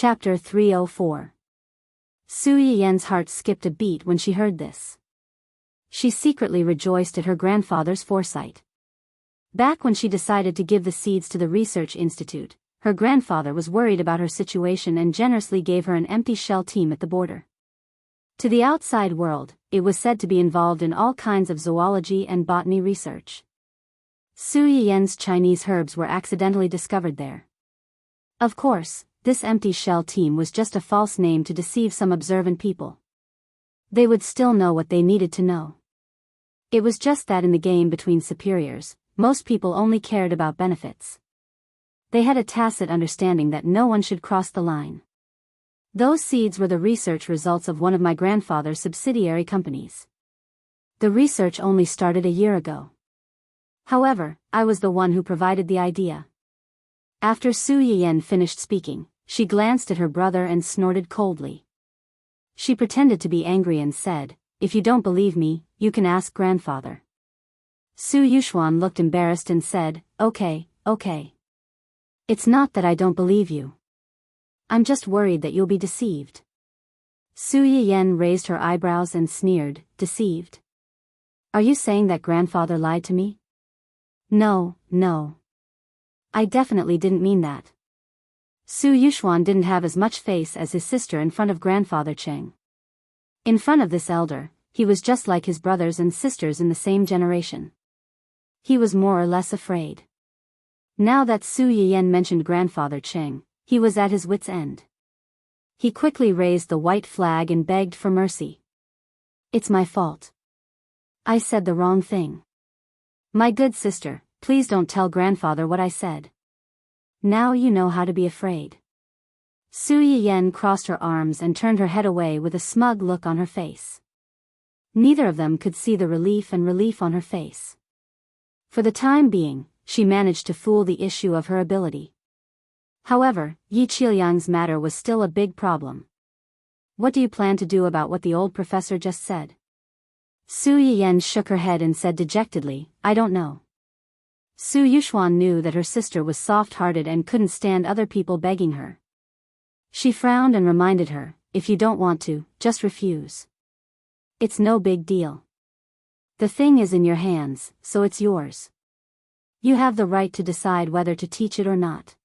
Chapter 304. Su Yiyen's heart skipped a beat when she heard this. She secretly rejoiced at her grandfather's foresight. Back when she decided to give the seeds to the research institute, her grandfather was worried about her situation and generously gave her an empty shell team at the border. To the outside world, it was said to be involved in all kinds of zoology and botany research. Su Yiyen's Chinese herbs were accidentally discovered there. Of course, this empty shell team was just a false name to deceive some observant people. They would still know what they needed to know. It was just that in the game between superiors, most people only cared about benefits. They had a tacit understanding that no one should cross the line. Those seeds were the research results of one of my grandfather's subsidiary companies. The research only started a year ago. However, I was the one who provided the idea. After Su Yiyen finished speaking, she glanced at her brother and snorted coldly. She pretended to be angry and said, "If you don't believe me, you can ask grandfather." Su Yuxuan looked embarrassed and said, Okay. It's not that I don't believe you. I'm just worried that you'll be deceived." Su Yiyen raised her eyebrows and sneered, "Deceived? Are you saying that grandfather lied to me?" No. I definitely didn't mean that." Su Yuxuan didn't have as much face as his sister in front of grandfather Cheng. In front of this elder, he was just like his brothers and sisters in the same generation. He was more or less afraid. Now that Su Yiyen mentioned grandfather Cheng, he was at his wits' end. He quickly raised the white flag and begged for mercy. "It's my fault. I said the wrong thing. My good sister, please don't tell grandfather what I said. Now you know how to be afraid." Su Yiyen crossed her arms and turned her head away with a smug look on her face. Neither of them could see the relief on her face. For the time being, she managed to fool the issue of her ability. However, Yi Qiliang's matter was still a big problem. "What do you plan to do about what the old professor just said?" Su Yiyen shook her head and said dejectedly, "I don't know." Su Yuxuan knew that her sister was soft-hearted and couldn't stand other people begging her. She frowned and reminded her, "If you don't want to, just refuse. It's no big deal. The thing is in your hands, so it's yours. You have the right to decide whether to teach it or not."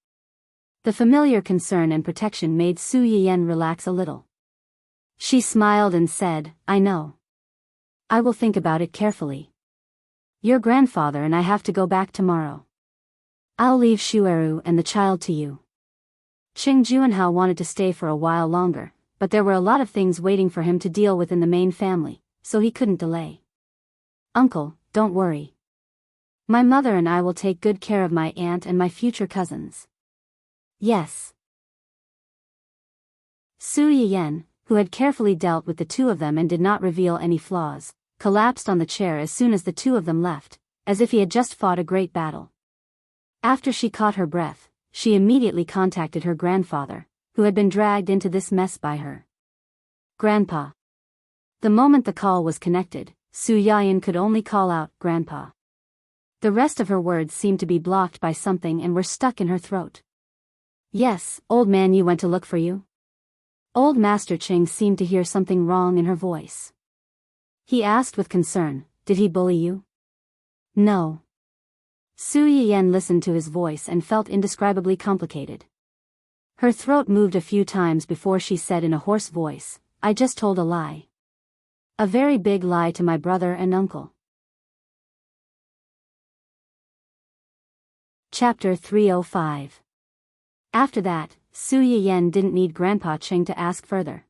The familiar concern and protection made Su Yiyen relax a little. She smiled and said, "I know. I will think about it carefully. Your grandfather and I have to go back tomorrow. I'll leave Shueru and the child to you." Qing Juanhao wanted to stay for a while longer, but there were a lot of things waiting for him to deal with in the main family, so he couldn't delay. "Uncle, don't worry. My mother and I will take good care of my aunt and my future cousins." "Yes." Su Yiyen, who had carefully dealt with the two of them and did not reveal any flaws, collapsed on the chair as soon as the two of them left, as if he had just fought a great battle. After she caught her breath, she immediately contacted her grandfather, who had been dragged into this mess by her. "Grandpa." The moment the call was connected, Su Yiyen could only call out, "Grandpa." The rest of her words seemed to be blocked by something and were stuck in her throat. "Yes, old man, you went to look for you?" Old Master Ching seemed to hear something wrong in her voice. He asked with concern, "Did he bully you?" "No." Su Yiyen listened to his voice and felt indescribably complicated. Her throat moved a few times before she said in a hoarse voice, "I just told a lie. A very big lie to my brother and uncle." Chapter 305. After that, Su Yiyen didn't need Grandpa Ching to ask further.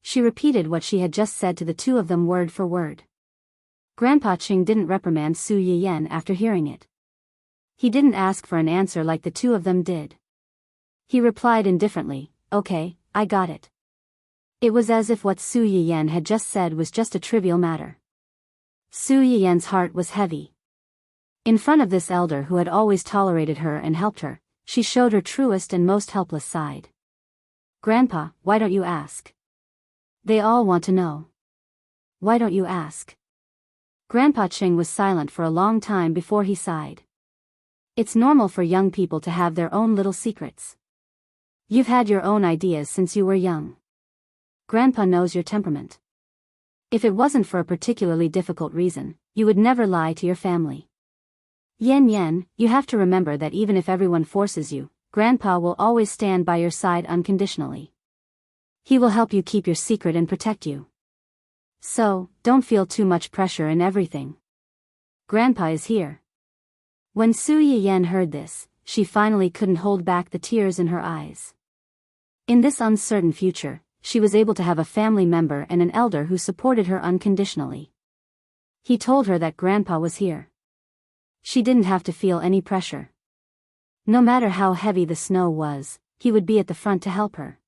She repeated what she had just said to the two of them word for word. Grandpa Ching didn't reprimand Su Yiyen after hearing it. He didn't ask for an answer like the two of them did. He replied indifferently, "Okay, I got it." It was as if what Su Yiyen had just said was just a trivial matter. Su Yiyen's heart was heavy. In front of this elder who had always tolerated her and helped her, she showed her truest and most helpless side. "Grandpa, why don't you ask? They all want to know. Why don't you ask?" Grandpa Ching was silent for a long time before he sighed. It's normal for young people to have their own little secrets. You've had your own ideas since you were young. Grandpa knows your temperament. If it wasn't for a particularly difficult reason, you would never lie to your family. Yen, you have to remember that even if everyone forces you, Grandpa will always stand by your side unconditionally. He will help you keep your secret and protect you. So, don't feel too much pressure in everything. Grandpa is here. When Su Yen heard this, she finally couldn't hold back the tears in her eyes. In this uncertain future, she was able to have a family member and an elder who supported her unconditionally. He told her that Grandpa was here. She didn't have to feel any pressure. No matter how heavy the snow was, he would be at the front to help her.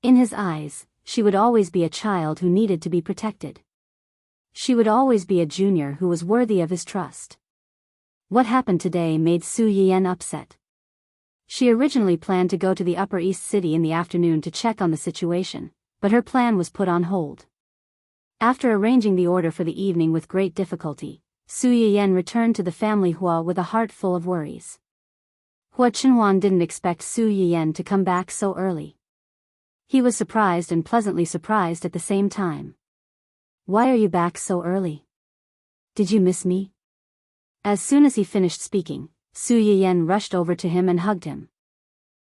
In his eyes, she would always be a child who needed to be protected. She would always be a junior who was worthy of his trust. What happened today made Su Yen upset. She originally planned to go to the Upper East City in the afternoon to check on the situation, but her plan was put on hold. After arranging the order for the evening with great difficulty, Su Yen returned to the family hall with a heart full of worries. Hua Chenhuan didn't expect Su Yen to come back so early. He was surprised and pleasantly surprised at the same time. Why are you back so early? Did you miss me? As soon as he finished speaking, Su Yen rushed over to him and hugged him.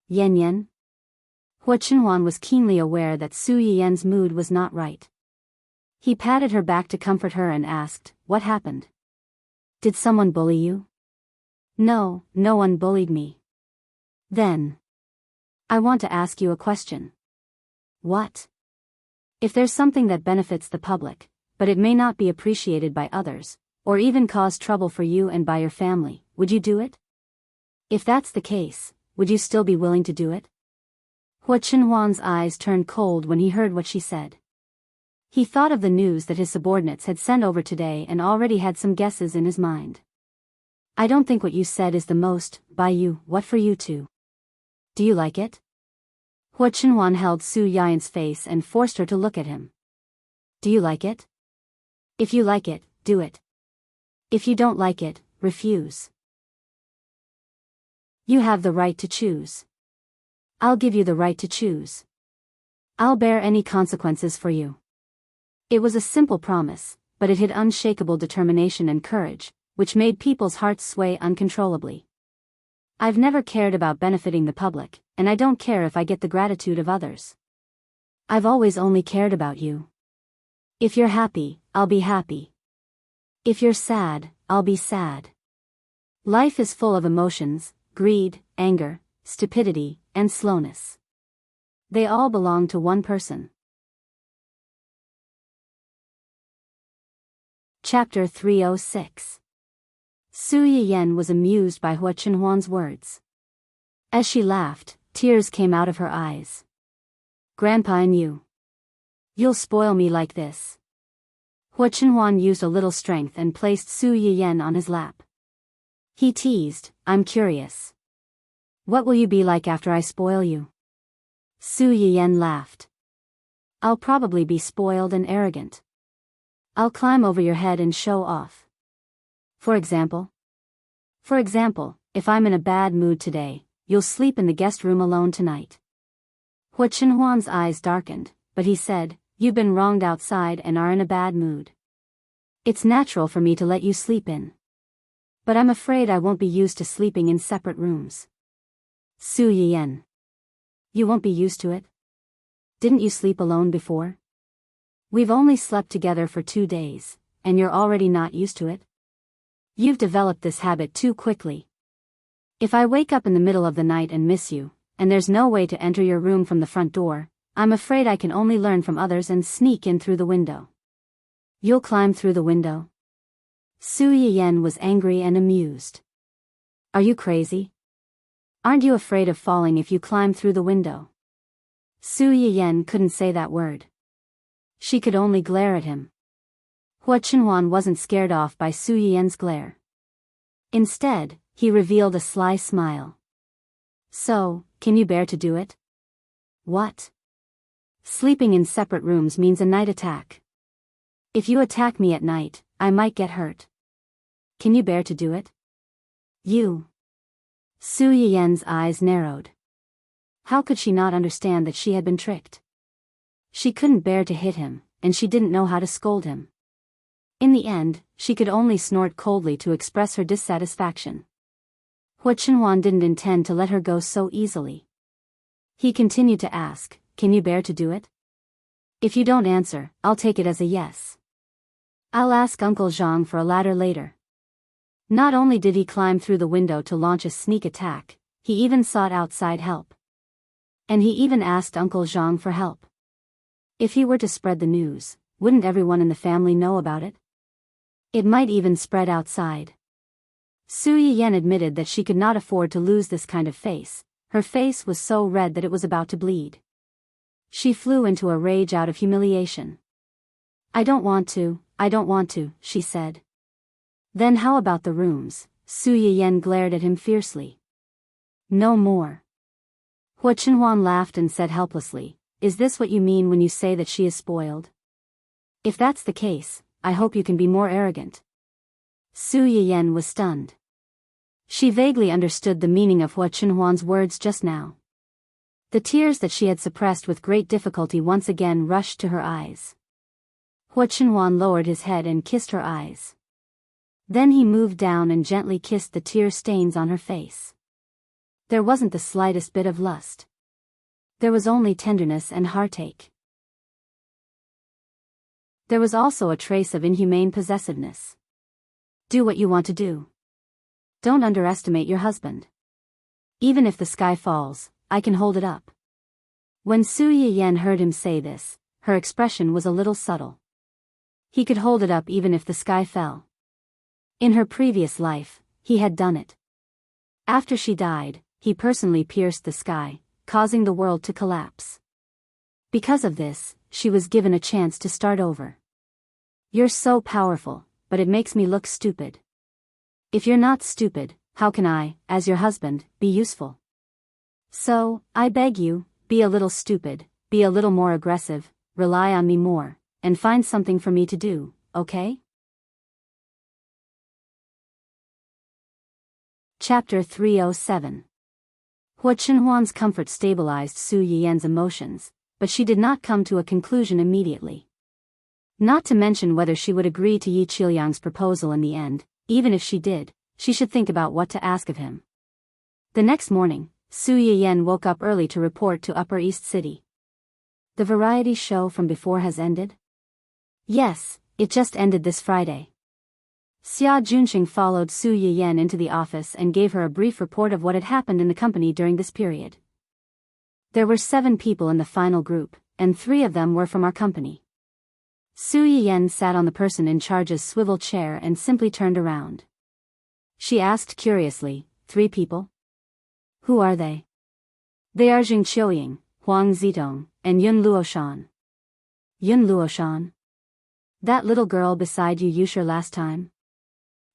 Yen. Hua Chenhuan was keenly aware that Su Yen's mood was not right. He patted her back to comfort her and asked, "What happened? Did someone bully you?" "No, no one bullied me." "Then, I want to ask you a question." "What?" "If there's something that benefits the public, but it may not be appreciated by others, or even cause trouble for you and by your family, would you do it? If that's the case, would you still be willing to do it?" Hua Chenhuan's eyes turned cold when he heard what she said. He thought of the news that his subordinates had sent over today and already had some guesses in his mind. "I don't think what you said is the most, by you, what for you too. Do you like it?" Hua Chenhuan held Su Yen's face and forced her to look at him. "Do you like it? If you like it, do it. If you don't like it, refuse. You have the right to choose. I'll give you the right to choose. I'll bear any consequences for you." It was a simple promise, but it had unshakable determination and courage, which made people's hearts sway uncontrollably. "I've never cared about benefiting the public, and I don't care if I get the gratitude of others. I've always only cared about you. If you're happy, I'll be happy. If you're sad, I'll be sad. Life is full of emotions, greed, anger, stupidity, and slowness. They all belong to one person." Chapter 306. Su Yen was amused by Hua Chenhuan's words. As she laughed, tears came out of her eyes. "Grandpa and you. You'll spoil me like this." Hua Chenhuan used a little strength and placed Su Yen on his lap. He teased, "I'm curious. What will you be like after I spoil you?" Su Yen laughed. "I'll probably be spoiled and arrogant. I'll climb over your head and show off. For example, if I'm in a bad mood today, you'll sleep in the guest room alone tonight." Hua Chenhuan's eyes darkened, but he said, "You've been wronged outside and are in a bad mood. It's natural for me to let you sleep in. But I'm afraid I won't be used to sleeping in separate rooms." Su Yen. "You won't be used to it? Didn't you sleep alone before? We've only slept together for 2 days, and you're already not used to it? You've developed this habit too quickly. If I wake up in the middle of the night and miss you, and there's no way to enter your room from the front door, I'm afraid I can only learn from others and sneak in through the window." "You'll climb through the window?" Su Yen was angry and amused. "Are you crazy? Aren't you afraid of falling if you climb through the window?" Su Yen couldn't say that word. She could only glare at him. Hua Chenhuan wasn't scared off by Su Yen's glare. Instead, he revealed a sly smile. "So, can you bear to do it?" "What?" "Sleeping in separate rooms means a night attack. If you attack me at night, I might get hurt. Can you bear to do it?" "You." Su Yen's eyes narrowed. How could she not understand that she had been tricked? She couldn't bear to hit him, and she didn't know how to scold him. In the end, she could only snort coldly to express her dissatisfaction. Hua Chenhuan didn't intend to let her go so easily. He continued to ask, "Can you bear to do it? If you don't answer, I'll take it as a yes. I'll ask Uncle Zhang for a ladder later." Not only did he climb through the window to launch a sneak attack, he even sought outside help. And he even asked Uncle Zhang for help. If he were to spread the news, wouldn't everyone in the family know about it? It might even spread outside. Su Yiyan admitted that she could not afford to lose this kind of face. Her face was so red that it was about to bleed. She flew into a rage out of humiliation. I don't want to, she said. Then how about the rooms? Su Yiyan glared at him fiercely. No more. Hua Chenhuan laughed and said helplessly, is this what you mean when you say that she is spoiled? If that's the case, I hope you can be more arrogant. Su Yiyan was stunned. She vaguely understood the meaning of Hua Chenhuan's words just now. The tears that she had suppressed with great difficulty once again rushed to her eyes. Hua Chenhuan lowered his head and kissed her eyes. Then he moved down and gently kissed the tear stains on her face. There wasn't the slightest bit of lust. There was only tenderness and heartache. There was also a trace of inhumane possessiveness. Do what you want to do. Don't underestimate your husband. Even if the sky falls, I can hold it up. When Su Yiyan heard him say this, her expression was a little subtle. He could hold it up even if the sky fell. In her previous life, he had done it. After she died, he personally pierced the sky, causing the world to collapse. Because of this, she was given a chance to start over. You're so powerful, but it makes me look stupid. If you're not stupid, how can I, as your husband, be useful? So, I beg you, be a little stupid, be a little more aggressive, rely on me more, and find something for me to do, okay? Chapter 307. Hua Chenhuan's comfort stabilized Su Yiyan's emotions, but she did not come to a conclusion immediately. Not to mention whether she would agree to Yi Qiliang's proposal in the end. Even if she did, she should think about what to ask of him. The next morning, Su Yiyan woke up early to report to Upper East City. The variety show from before has ended? Yes, it just ended this Friday. Xia Junxing followed Su Yiyan into the office and gave her a brief report of what had happened in the company during this period. There were 7 people in the final group, and 3 of them were from our company. Su Yiyan sat on the person in charge's swivel chair and simply turned around. She asked curiously, 3 people? Who are they? They are Jing Qiuying, Huang Zitong, and Yun Luoshan. Yun Luoshan? That little girl beside you sure last time?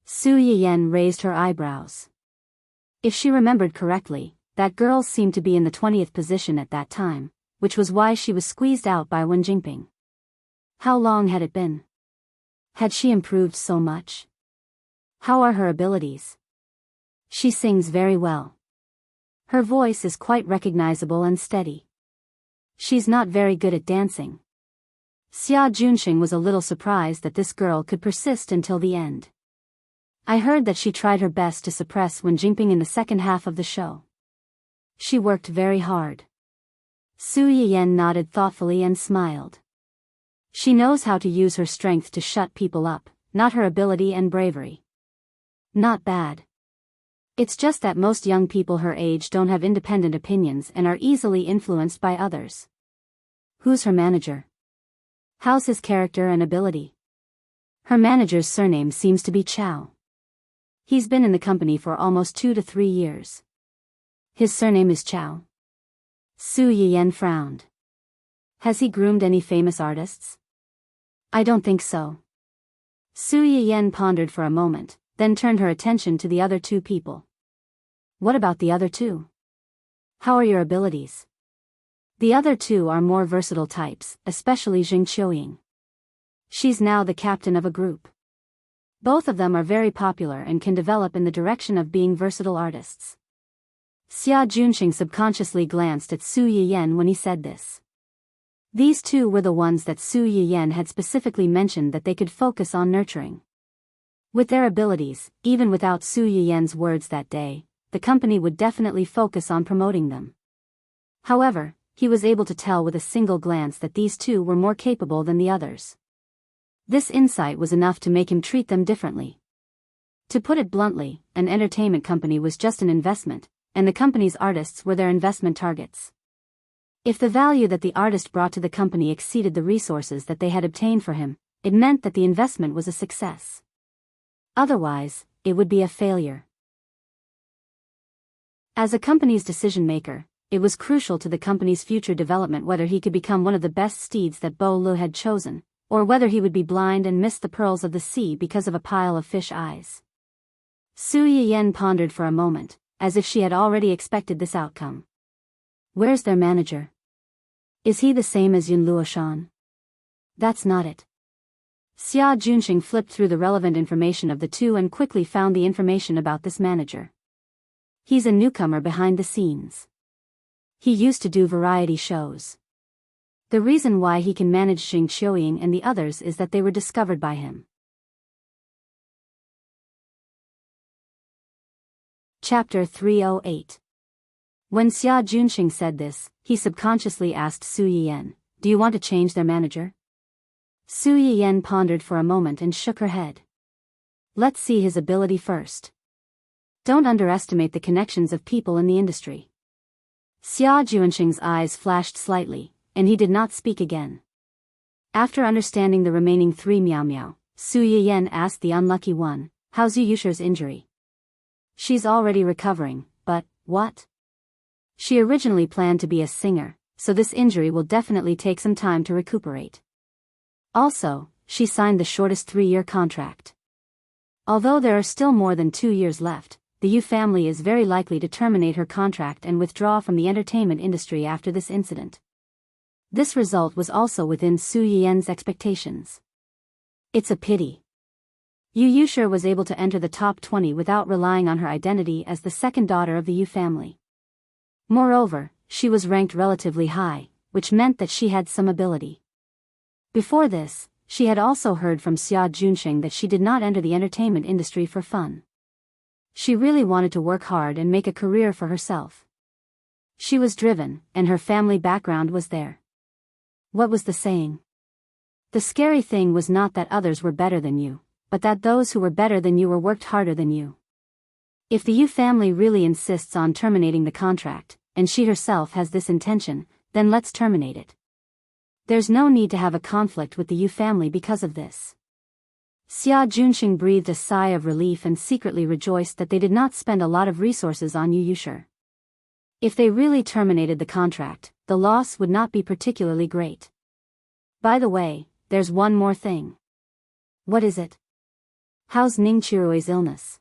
Su Yiyan raised her eyebrows. If she remembered correctly, that girl seemed to be in the 20th position at that time, which was why she was squeezed out by Wen Jingping. How long had it been? Had she improved so much? How are her abilities? She sings very well. Her voice is quite recognizable and steady. She's not very good at dancing. Xia Junxing was a little surprised that this girl could persist until the end. I heard that she tried her best to suppress Wen Jingping in the second half of the show. She worked very hard. Su Yiyan nodded thoughtfully and smiled. She knows how to use her strength to shut people up, not her ability and bravery. Not bad. It's just that most young people her age don't have independent opinions and are easily influenced by others. Who's her manager? How's his character and ability? Her manager's surname seems to be Chow. He's been in the company for almost 2 to 3 years. His surname is Chow. Su Yiyan frowned. Has he groomed any famous artists? I don't think so. Su Yiyan pondered for a moment, then turned her attention to the other 2 people. What about the other 2? How are your abilities? The other 2 are more versatile types, especially Jing Qiuying. She's now the captain of a group. Both of them are very popular and can develop in the direction of being versatile artists. Xia Junqing subconsciously glanced at Su Yiyan when he said this. These two were the ones that Su Yiyan had specifically mentioned that they could focus on nurturing. With their abilities, even without Su Yiyan's words that day, the company would definitely focus on promoting them. However, he was able to tell with a single glance that these two were more capable than the others. This insight was enough to make him treat them differently. To put it bluntly, an entertainment company was just an investment, and the company's artists were their investment targets. If the value that the artist brought to the company exceeded the resources that they had obtained for him, it meant that the investment was a success. Otherwise, it would be a failure. As a company's decision-maker, it was crucial to the company's future development whether he could become one of the best steeds that Bo Lu had chosen, or whether he would be blind and miss the pearls of the sea because of a pile of fish eyes. Su Yiyan pondered for a moment, as if she had already expected this outcome. Where's their manager? Is he the same as Yun Luoshan? That's not it. Xia Junqing flipped through the relevant information of the two and quickly found the information about this manager. He's a newcomer behind the scenes. He used to do variety shows. The reason why he can manage Xing Qiuying and the others is that they were discovered by him. Chapter 308. When Xia Junqing said this, he subconsciously asked Su Yiyan, "Do you want to change their manager?" Su Yiyan pondered for a moment and shook her head. Let's see his ability first. Don't underestimate the connections of people in the industry. Xia Junqing's eyes flashed slightly, and he did not speak again. After understanding the remaining three Miao Miao, Su Yiyan asked the unlucky one, "How's Yu Yusher's injury?" "She's already recovering, but, what?" "She originally planned to be a singer, so this injury will definitely take some time to recuperate. Also, she signed the shortest 3-year contract. Although there are still more than 2 years left, the Yu family is very likely to terminate her contract and withdraw from the entertainment industry after this incident." This result was also within Su Yiyan's expectations. It's a pity. Yu Yusher was able to enter the top 20 without relying on her identity as the second daughter of the Yu family. Moreover, she was ranked relatively high, which meant that she had some ability. Before this, she had also heard from Xia Junqing that she did not enter the entertainment industry for fun. She really wanted to work hard and make a career for herself. She was driven, and her family background was there. What was the saying? The scary thing was not that others were better than you, but that those who were better than you were worked harder than you. If the Yu family really insists on terminating the contract, and she herself has this intention, then let's terminate it. There's no need to have a conflict with the Yu family because of this. Xia Junqing breathed a sigh of relief and secretly rejoiced that they did not spend a lot of resources on Yu Yusher. If they really terminated the contract, the loss would not be particularly great. By the way, there's one more thing. What is it? How's Ning Qirui's illness?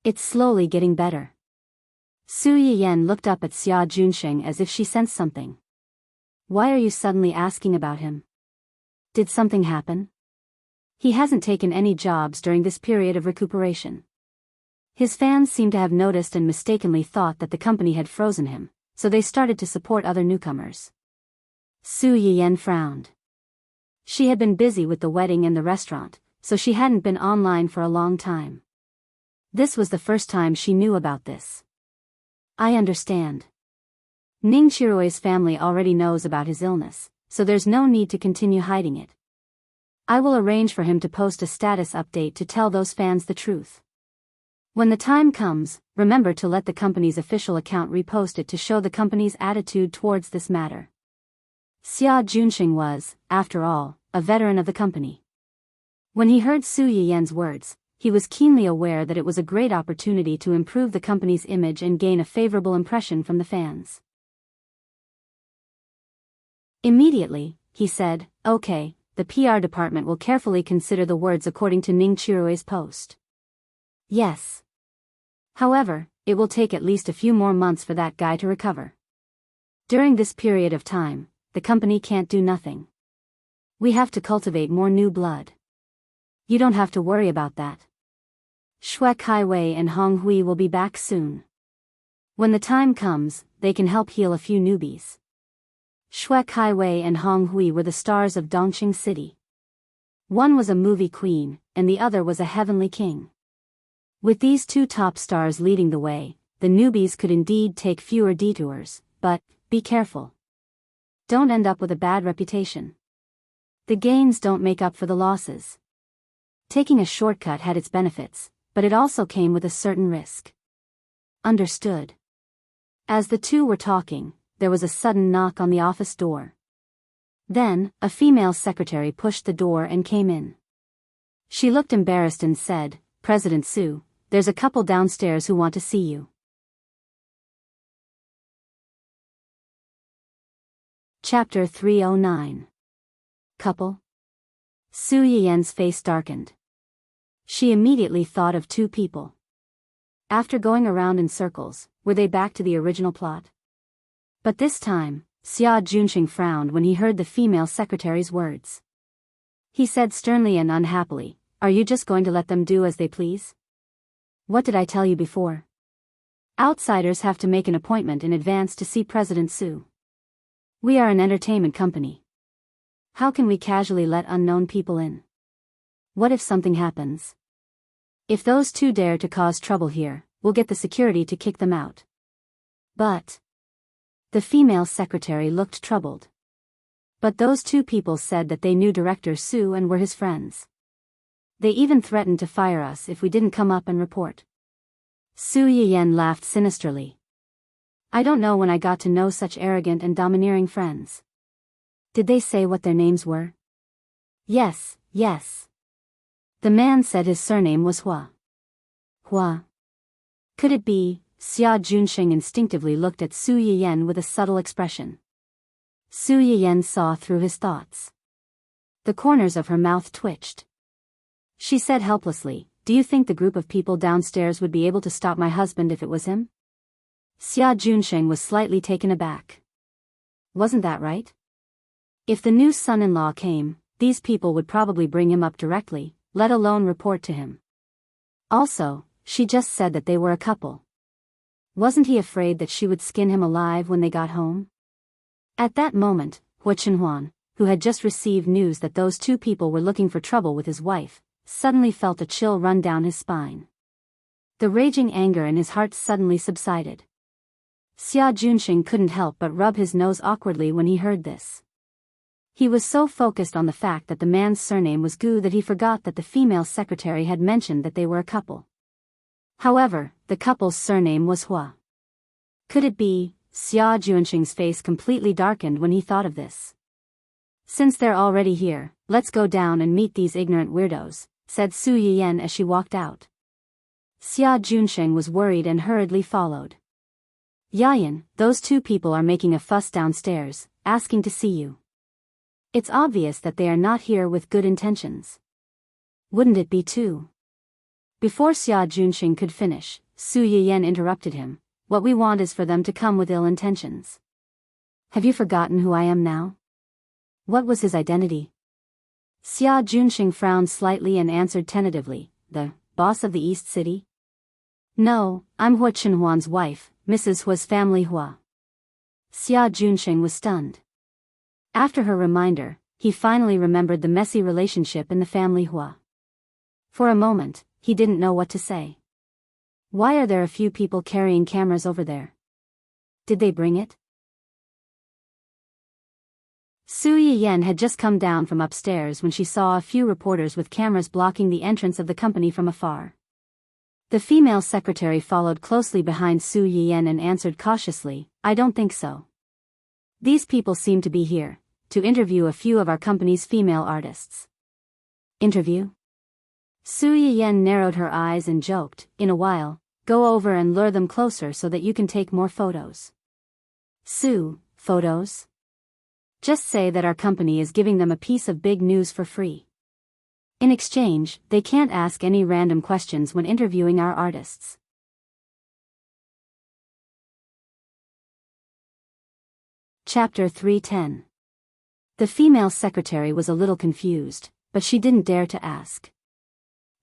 It's slowly getting better. Su Yiyan looked up at Xia Junqing as if she sensed something. Why are you suddenly asking about him? Did something happen? He hasn't taken any jobs during this period of recuperation. His fans seem to have noticed and mistakenly thought that the company had frozen him, so they started to support other newcomers. Su Yiyan frowned. She had been busy with the wedding and the restaurant, so she hadn't been online for a long time. This was the first time she knew about this. I understand. Ning Qirui's family already knows about his illness, so there's no need to continue hiding it. I will arrange for him to post a status update to tell those fans the truth. When the time comes, remember to let the company's official account repost it to show the company's attitude towards this matter. Xia Junqing was, after all, a veteran of the company. When he heard Su Yiyan's words, he was keenly aware that it was a great opportunity to improve the company's image and gain a favorable impression from the fans. Immediately, he said, "Okay, the PR department will carefully consider the words according to Ning Qirui's post." Yes. However, it will take at least a few more months for that guy to recover. During this period of time, the company can't do nothing. We have to cultivate more new blood. You don't have to worry about that. Shui Kaiwei and Hong Hui will be back soon. When the time comes, they can help heal a few newbies. Xue Kaiwei and Hong Hui were the stars of Dongqing City. One was a movie queen, and the other was a heavenly king. With these two top stars leading the way, the newbies could indeed take fewer detours, but be careful. Don't end up with a bad reputation. The gains don't make up for the losses. Taking a shortcut had its benefits, but it also came with a certain risk. Understood. As the two were talking, there was a sudden knock on the office door. Then, a female secretary pushed the door and came in. She looked embarrassed and said, "President Su, there's a couple downstairs who want to see you." Chapter 309. Couple? Su Yiyan's face darkened. She immediately thought of two people. After going around in circles, were they back to the original plot? But this time, Xia Junqing frowned when he heard the female secretary's words. He said sternly and unhappily, "Are you just going to let them do as they please? What did I tell you before? Outsiders have to make an appointment in advance to see President Su. We are an entertainment company. How can we casually let unknown people in? What if something happens? If those two dare to cause trouble here, we'll get the security to kick them out." But the female secretary looked troubled. "But those two people said that they knew Director Su and were his friends. They even threatened to fire us if we didn't come up and report." Su Yiyan laughed sinisterly. "I don't know when I got to know such arrogant and domineering friends. Did they say what their names were?" "Yes, yes. The man said his surname was Hua." "Hua? Could it be?" Xia Junqing instinctively looked at Su Yiyan with a subtle expression. Su Yiyan saw through his thoughts. The corners of her mouth twitched. She said helplessly, "Do you think the group of people downstairs would be able to stop my husband if it was him?" Xia Junqing was slightly taken aback. Wasn't that right? If the new son-in-law came, these people would probably bring him up directly, let alone report to him. Also, she just said that they were a couple. Wasn't he afraid that she would skin him alive when they got home? At that moment, Hua Chenhuan, who had just received news that those two people were looking for trouble with his wife, suddenly felt a chill run down his spine. The raging anger in his heart suddenly subsided. Xia Junqing couldn't help but rub his nose awkwardly when he heard this. He was so focused on the fact that the man's surname was Gu that he forgot that the female secretary had mentioned that they were a couple. However, the couple's surname was Hua. Could it be? Xia Junqing's face completely darkened when he thought of this. "Since they're already here, let's go down and meet these ignorant weirdos," said Su Yiyan as she walked out. Xia Junqing was worried and hurriedly followed. "Yayan, those two people are making a fuss downstairs, asking to see you. It's obvious that they are not here with good intentions. Wouldn't it be too?" Before Xia Junqing could finish, Su Yiyan interrupted him. "What we want is for them to come with ill intentions. Have you forgotten who I am now? What was his identity?" Xia Junqing frowned slightly and answered tentatively, "The boss of the East City?" "No, I'm Hua Chenhuan's wife, Mrs. Hua's family Hua." Xia Junqing was stunned. After her reminder, he finally remembered the messy relationship in the family Hua. For a moment, he didn't know what to say. Why are there a few people carrying cameras over there? Did they bring it? Su Yiyan had just come down from upstairs when she saw a few reporters with cameras blocking the entrance of the company from afar. The female secretary followed closely behind Su Yiyan and answered cautiously, "I don't think so. These people seem to be here to interview a few of our company's female artists." "Interview?" Su Yiyan narrowed her eyes and joked, "In a while, go over and lure them closer so that you can take more photos." "Su, photos? Just say that our company is giving them a piece of big news for free. In exchange, they can't ask any random questions when interviewing our artists." Chapter 310. The female secretary was a little confused, but she didn't dare to ask.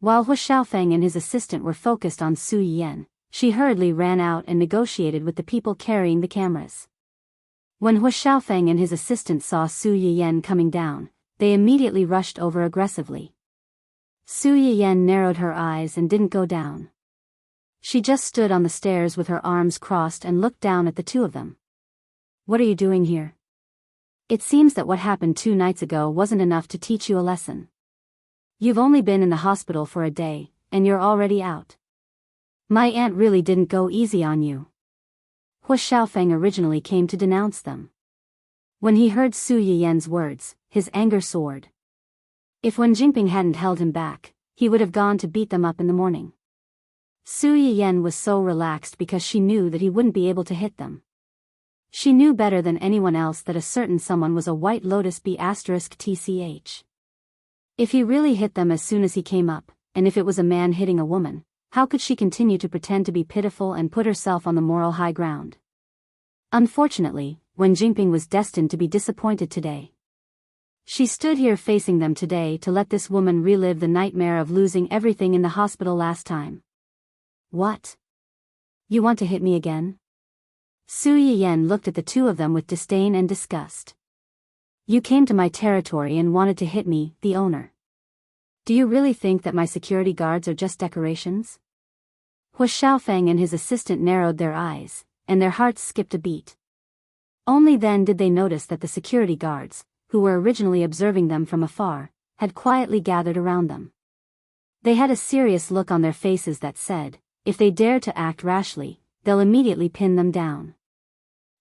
While Hua Xiaofeng and his assistant were focused on Su Yiyan, she hurriedly ran out and negotiated with the people carrying the cameras. When Hu Xiaofeng and his assistant saw Su Yiyan coming down, they immediately rushed over aggressively. Su Yiyan narrowed her eyes and didn't go down. She just stood on the stairs with her arms crossed and looked down at the two of them. "What are you doing here? It seems that what happened 2 nights ago wasn't enough to teach you a lesson. You've only been in the hospital for a day, and you're already out. My aunt really didn't go easy on you." Hu Xiaofeng originally came to denounce them. When he heard Su Yiyan's words, his anger soared. If Wen Jingping hadn't held him back, he would have gone to beat them up in the morning. Su Yiyan was so relaxed because she knew that he wouldn't be able to hit them. She knew better than anyone else that a certain someone was a White Lotus B***tch. If he really hit them as soon as he came up, and if it was a man hitting a woman, how could she continue to pretend to be pitiful and put herself on the moral high ground? Unfortunately, Wen Jingping was destined to be disappointed today. She stood here facing them today to let this woman relive the nightmare of losing everything in the hospital last time. "What? You want to hit me again?" Su Yiyan looked at the two of them with disdain and disgust. "You came to my territory and wanted to hit me, the owner. Do you really think that my security guards are just decorations?" Hu Xiaofeng and his assistant narrowed their eyes, and their hearts skipped a beat. Only then did they notice that the security guards, who were originally observing them from afar, had quietly gathered around them. They had a serious look on their faces that said, if they dare to act rashly, they'll immediately pin them down.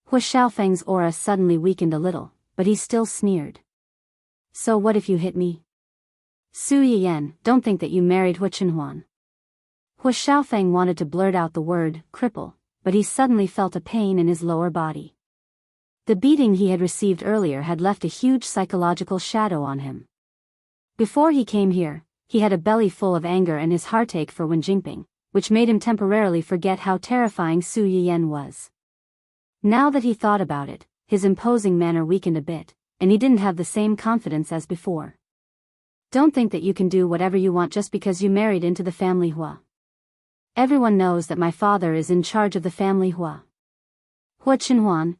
Hu Xiaofeng's aura suddenly weakened a little, but he still sneered. "So what if you hit me? Su Yiyan, don't think that you married Hu Chenhuan." Hu Xiaofeng wanted to blurt out the word, cripple, but he suddenly felt a pain in his lower body. The beating he had received earlier had left a huge psychological shadow on him. Before he came here, he had a belly full of anger and his heartache for Wen Jingping, which made him temporarily forget how terrifying Su Yiyan was. Now that he thought about it, his imposing manner weakened a bit, and he didn't have the same confidence as before. "Don't think that you can do whatever you want just because you married into the family Hua. Everyone knows that my father is in charge of the family Hua." Hu Chenhuan,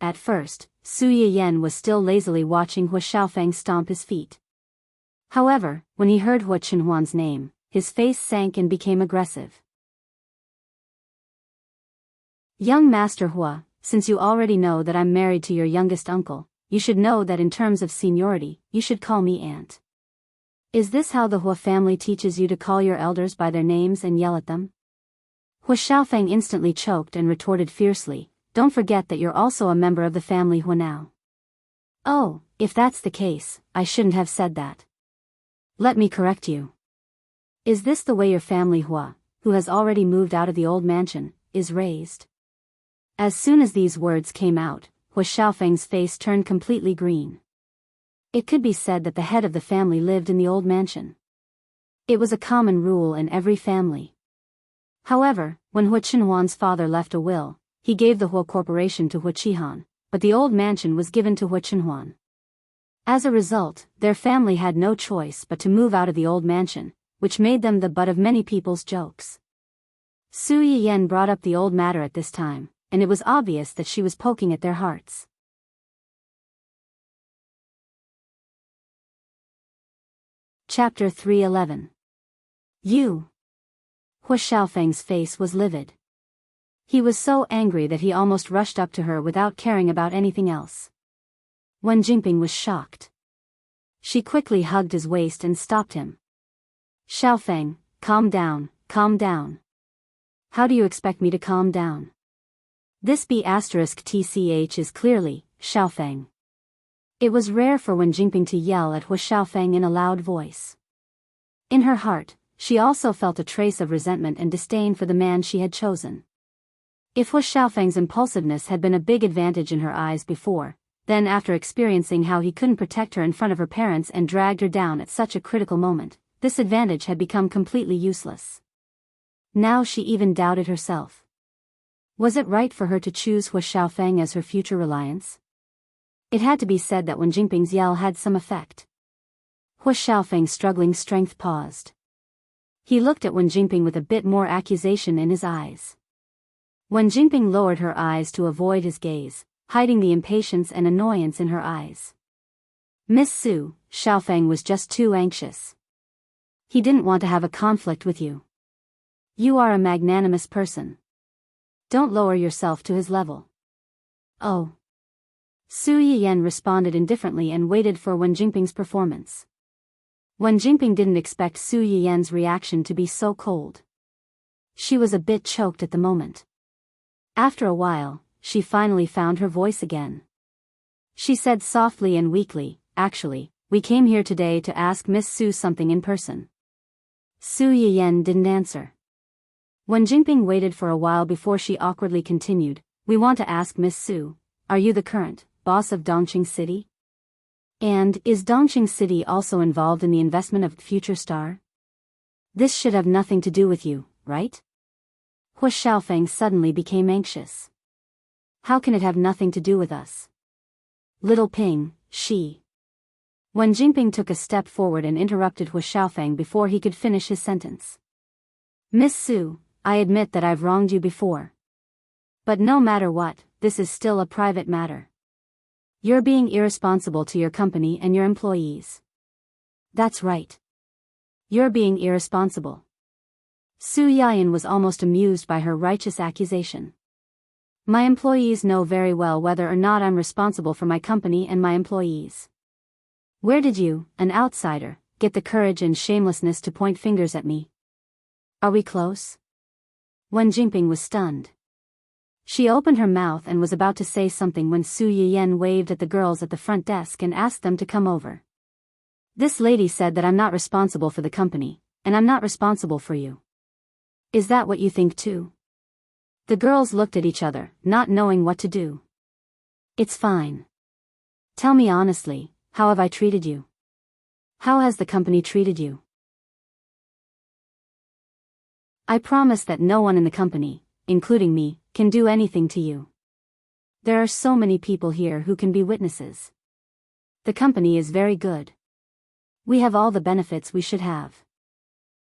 at first, Su Yiyan was still lazily watching Hu Xiaofeng stomp his feet. However, when he heard Hu Chenhuan's name, his face sank and became aggressive. "Young Master Hua, since you already know that I'm married to your youngest uncle, you should know that in terms of seniority, you should call me aunt. Is this how the Hua family teaches you to call your elders by their names and yell at them?" Hu Xiaofeng instantly choked and retorted fiercely, "Don't forget that you're also a member of the family Hua now." "Oh, if that's the case, I shouldn't have said that. Let me correct you. Is this the way your family Hua, who has already moved out of the old mansion, is raised?" As soon as these words came out, Hu Xiaofeng's face turned completely green. It could be said that the head of the family lived in the old mansion. It was a common rule in every family. However, when Hu Chenhuan's father left a will, he gave the Hua Corporation to Hu Qihan, but the old mansion was given to Hu Chenhuan. As a result, their family had no choice but to move out of the old mansion, which made them the butt of many people's jokes. Su Yiyan brought up the old matter at this time, and it was obvious that she was poking at their hearts. Chapter 311. You. Hu Xiaofeng's face was livid. He was so angry that he almost rushed up to her without caring about anything else. Wen Jingping was shocked. She quickly hugged his waist and stopped him. "Xiaofeng, calm down, calm down. How do you expect me to calm down? This B***tch is clearly, Xiaofeng." It was rare for Wen Jingping to yell at Hu Xiaofeng in a loud voice. In her heart, she also felt a trace of resentment and disdain for the man she had chosen. If Hu Xiaofeng's impulsiveness had been a big advantage in her eyes before, then after experiencing how he couldn't protect her in front of her parents and dragged her down at such a critical moment, this advantage had become completely useless. Now she even doubted herself. Was it right for her to choose Hu Xiaofeng as her future reliance? It had to be said that Wen Jingping's yell had some effect. Hu Xiaofeng's struggling strength paused. He looked at Wen Jingping with a bit more accusation in his eyes. Wen Jingping lowered her eyes to avoid his gaze, hiding the impatience and annoyance in her eyes. Miss Su, Xiaofeng was just too anxious. He didn't want to have a conflict with you. You are a magnanimous person. Don't lower yourself to his level. Oh. Su Yiyan responded indifferently and waited for Wen Jingping's performance. Wen Jingping didn't expect Su Yiyan's reaction to be so cold. She was a bit choked at the moment. After a while, she finally found her voice again. She said softly and weakly, "Actually, we came here today to ask Miss Su something in person." Su Yiyan didn't answer. Wen Jingping waited for a while before she awkwardly continued, "We want to ask Miss Su, are you the current boss of Dongqing City? And is Dongqing City also involved in the investment of Future Star? This should have nothing to do with you, right?" Hu Xiaofeng suddenly became anxious. "How can it have nothing to do with us? Little Ping, she..." Wen Jingping took a step forward and interrupted Hu Xiaofeng before he could finish his sentence. "Miss Su, I admit that I've wronged you before. But no matter what, this is still a private matter. You're being irresponsible to your company and your employees." "That's right. You're being irresponsible." Su Yiyan was almost amused by her righteous accusation. "My employees know very well whether or not I'm responsible for my company and my employees. Where did you, an outsider, get the courage and shamelessness to point fingers at me? Are we close?" Wen Jingping was stunned. She opened her mouth and was about to say something when Su Yiyan waved at the girls at the front desk and asked them to come over. "This lady said that I'm not responsible for the company, and I'm not responsible for you. Is that what you think too?" The girls looked at each other, not knowing what to do. "It's fine. Tell me honestly, how have I treated you? How has the company treated you?" "I promise that no one in the company, including me, can do anything to you. There are so many people here who can be witnesses. The company is very good. We have all the benefits we should have.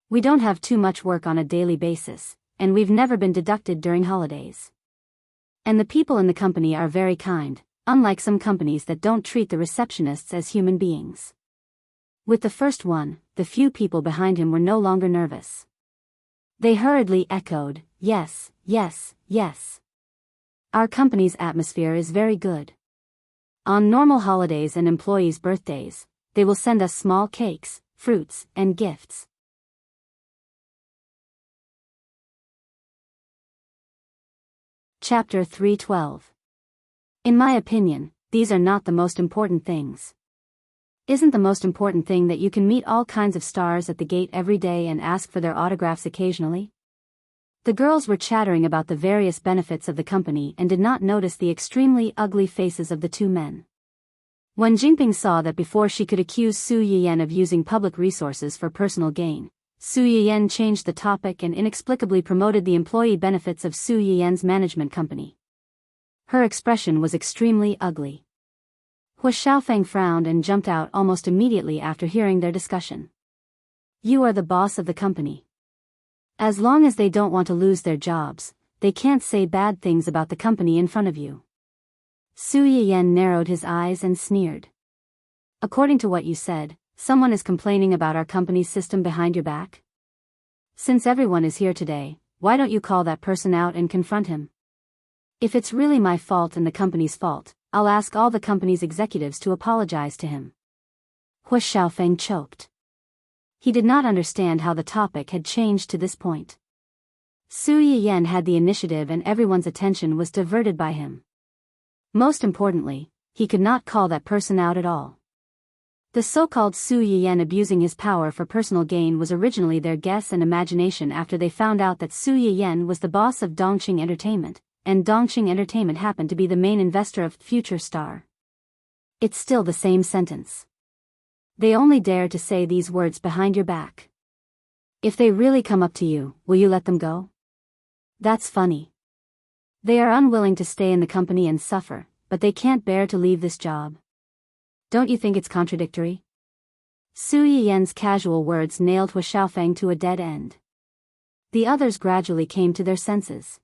We don't have too much work on a daily basis, and we've never been deducted during holidays. And the people in the company are very kind, unlike some companies that don't treat the receptionists as human beings." With the first one, the few people behind him were no longer nervous. They hurriedly echoed, "Yes, yes, yes. Our company's atmosphere is very good. On normal holidays and employees' birthdays, they will send us small cakes, fruits, and gifts." Chapter 312. In my opinion, these are not the most important things. Isn't the most important thing that you can meet all kinds of stars at the gate every day and ask for their autographs occasionally? The girls were chattering about the various benefits of the company and did not notice the extremely ugly faces of the two men. When Jingping saw that before she could accuse Su Yiyan of using public resources for personal gain, Su Yiyan changed the topic and inexplicably promoted the employee benefits of Su Yiyan's management company. Her expression was extremely ugly. Hu Xiaofeng frowned and jumped out almost immediately after hearing their discussion. "You are the boss of the company. As long as they don't want to lose their jobs, they can't say bad things about the company in front of you." Su Yiyan narrowed his eyes and sneered. "According to what you said, someone is complaining about our company's system behind your back? Since everyone is here today, why don't you call that person out and confront him? If it's really my fault and the company's fault, I'll ask all the company's executives to apologize to him." Hu Xiaofeng choked. He did not understand how the topic had changed to this point. Su Yiyan had the initiative and everyone's attention was diverted by him. Most importantly, he could not call that person out at all. The so-called Su Yiyan abusing his power for personal gain was originally their guess and imagination after they found out that Su Yiyan was the boss of Dongqing Entertainment, and Dongqing Entertainment happened to be the main investor of Future Star. It's still the same sentence. They only dare to say these words behind your back. If they really come up to you, will you let them go? That's funny. They are unwilling to stay in the company and suffer, but they can't bear to leave this job. Don't you think it's contradictory? Su Yiyan's casual words nailed Hua Xiaofeng to a dead end. The others gradually came to their senses.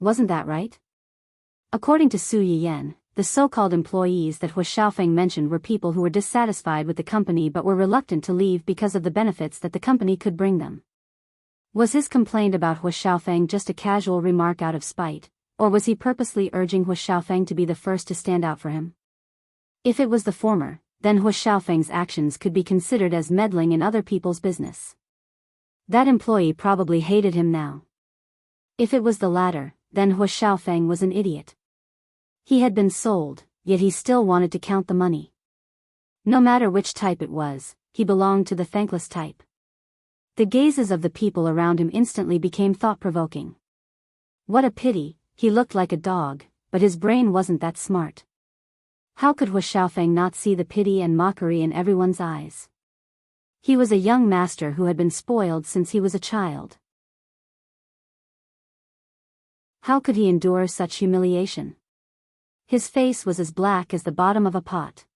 Wasn't that right? According to Su Yiyan, the so-called employees that Hua Xiaofeng mentioned were people who were dissatisfied with the company but were reluctant to leave because of the benefits that the company could bring them. Was his complaint about Hua Xiaofeng just a casual remark out of spite, or was he purposely urging Hua Xiaofeng to be the first to stand out for him? If it was the former, then Hua Xiaofeng's actions could be considered as meddling in other people's business. That employee probably hated him now. If it was the latter, then Hua Xiaofeng was an idiot. He had been sold, yet he still wanted to count the money. No matter which type it was, he belonged to the thankless type. The gazes of the people around him instantly became thought-provoking. What a pity, he looked like a dog, but his brain wasn't that smart. How could Hua Xiaofeng not see the pity and mockery in everyone's eyes? He was a young master who had been spoiled since he was a child. How could he endure such humiliation? His face was as black as the bottom of a pot.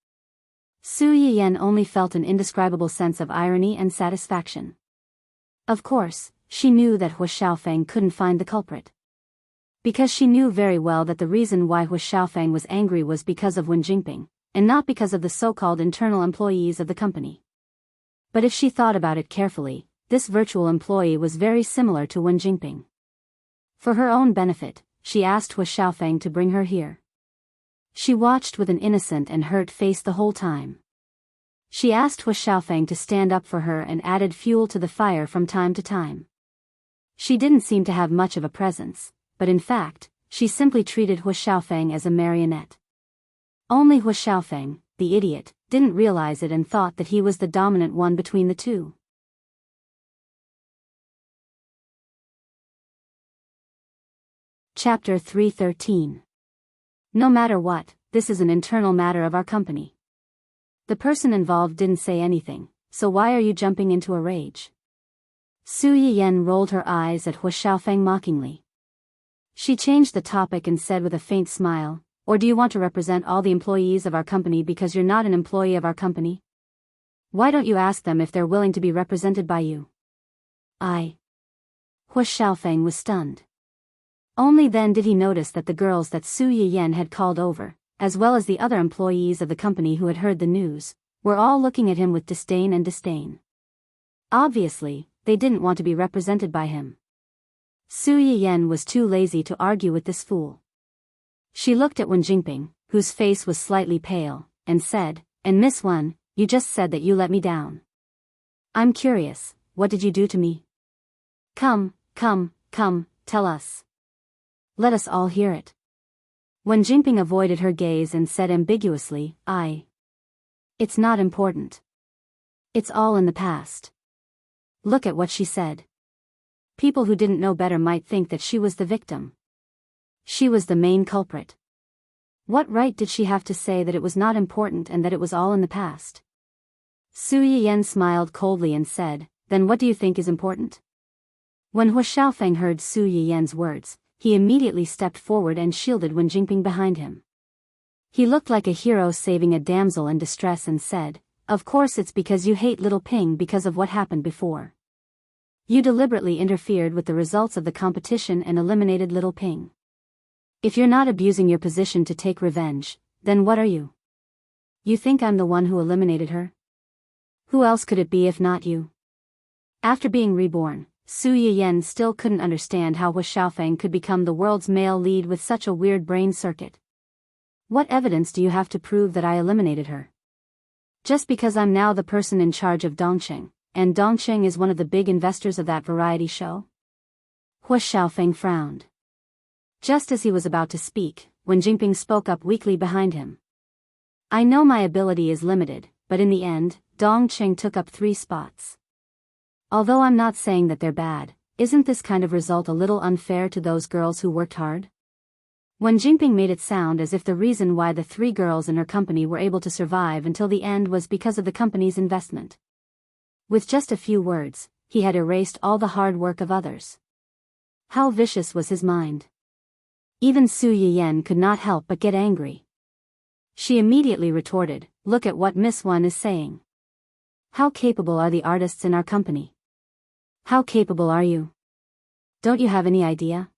Su Yiyan only felt an indescribable sense of irony and satisfaction. Of course, she knew that Hua Xiaofeng couldn't find the culprit. Because she knew very well that the reason why Hua Xiaofeng was angry was because of Wen Jingping, and not because of the so-called internal employees of the company. But if she thought about it carefully, this virtual employee was very similar to Wen Jingping. For her own benefit, she asked Hua Xiaofeng to bring her here. She watched with an innocent and hurt face the whole time. She asked Hua Xiaofeng to stand up for her and added fuel to the fire from time to time. She didn't seem to have much of a presence, but in fact, she simply treated Hua Xiaofeng as a marionette. Only Hua Xiaofeng, the idiot, didn't realize it and thought that he was the dominant one between the two. Chapter 313. No matter what, this is an internal matter of our company. The person involved didn't say anything, so why are you jumping into a rage? Su Yiyan rolled her eyes at Hua Xiaofeng mockingly. She changed the topic and said with a faint smile, or do you want to represent all the employees of our company because you're not an employee of our company? Why don't you ask them if they're willing to be represented by you? Hua Xiaofeng was stunned. Only then did he notice that the girls that Su Yiyan had called over, as well as the other employees of the company who had heard the news, were all looking at him with disdain. Obviously, they didn't want to be represented by him. Su Yiyan was too lazy to argue with this fool. She looked at Wen Jingping, whose face was slightly pale, and said, "And Miss Wen, you just said that you let me down. I'm curious, what did you do to me? Come, tell us. Let us all hear it." Wen Jingping avoided her gaze and said ambiguously, "It's not important. It's all in the past." Look at what she said. People who didn't know better might think that she was the victim. She was the main culprit. What right did she have to say that it was not important and that it was all in the past? Su Yiyan smiled coldly and said, "Then what do you think is important?" When Hua Xiaofeng heard Su Yiyan's words, he immediately stepped forward and shielded Wen Jingping behind him. He looked like a hero saving a damsel in distress and said, "Of course it's because you hate little Ping because of what happened before. You deliberately interfered with the results of the competition and eliminated little Ping. If you're not abusing your position to take revenge, then what are you? You think I'm the one who eliminated her? Who else could it be if not you?" After being reborn, Su Yiyan still couldn't understand how Hua Xiaofeng could become the world's male lead with such a weird brain circuit. What evidence do you have to prove that I eliminated her? Just because I'm now the person in charge of Dongqing, and Dongqing is one of the big investors of that variety show? Hua Xiaofeng frowned. Just as he was about to speak, Wen Jingping spoke up weakly behind him. "I know my ability is limited, but in the end, Dongqing took up 3 spots. Although I'm not saying that they're bad, isn't this kind of result a little unfair to those girls who worked hard?" Wen Jingping made it sound as if the reason why the 3 girls in her company were able to survive until the end was because of the company's investment. With just a few words, he had erased all the hard work of others. How vicious was his mind. Even Su Yiyan could not help but get angry. She immediately retorted, "Look at what Miss Wen is saying. How capable are the artists in our company? How capable are you? Don't you have any idea?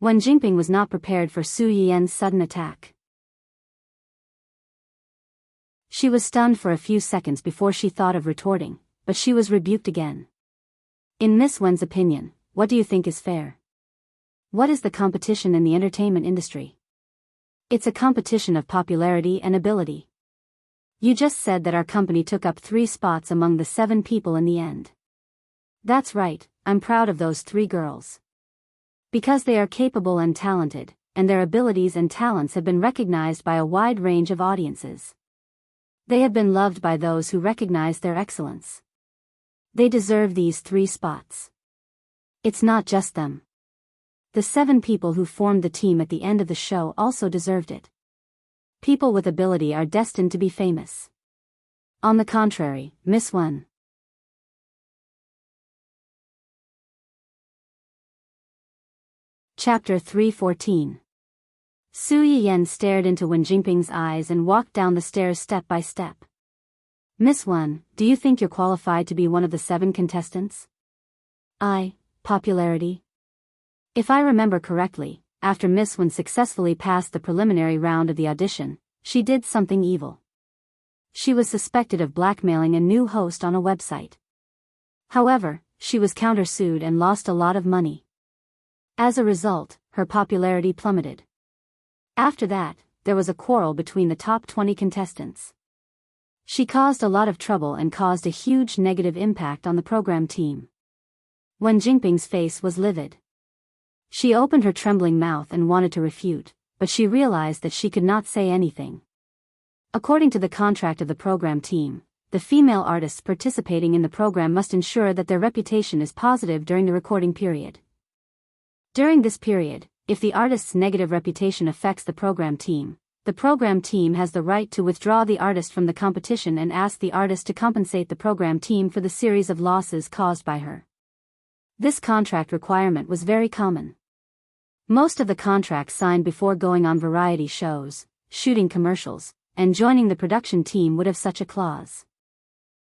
Wen Jingping was not prepared for Su Yiyan's sudden attack. She was stunned for a few seconds before she thought of retorting, but she was rebuked again. In Miss Wen's opinion, what do you think is fair? What is the competition in the entertainment industry? It's a competition of popularity and ability. You just said that our company took up 3 spots among the 7 people in the end. That's right, I'm proud of those 3 girls. Because they are capable and talented, and their abilities and talents have been recognized by a wide range of audiences. They have been loved by those who recognize their excellence. They deserve these 3 spots. It's not just them. The 7 people who formed the team at the end of the show also deserved it. People with ability are destined to be famous. On the contrary, Miss Wen. Chapter 314. Su Yiyan stared into Wen Jingping's eyes and walked down the stairs step by step. Miss Wen, do you think you're qualified to be one of the 7 contestants? Popularity? If I remember correctly, after Miss Wen successfully passed the preliminary round of the audition, she did something evil. She was suspected of blackmailing a new host on a website. However, she was countersued and lost a lot of money. As a result, her popularity plummeted. After that, there was a quarrel between the top 20 contestants. She caused a lot of trouble and caused a huge negative impact on the program team. Wen Jingping's face was livid. She opened her trembling mouth and wanted to refute, but she realized that she could not say anything. According to the contract of the program team, the female artists participating in the program must ensure that their reputation is positive during the recording period. During this period, if the artist's negative reputation affects the program team has the right to withdraw the artist from the competition and ask the artist to compensate the program team for the series of losses caused by her. This contract requirement was very common. Most of the contracts signed before going on variety shows, shooting commercials, and joining the production team would have such a clause.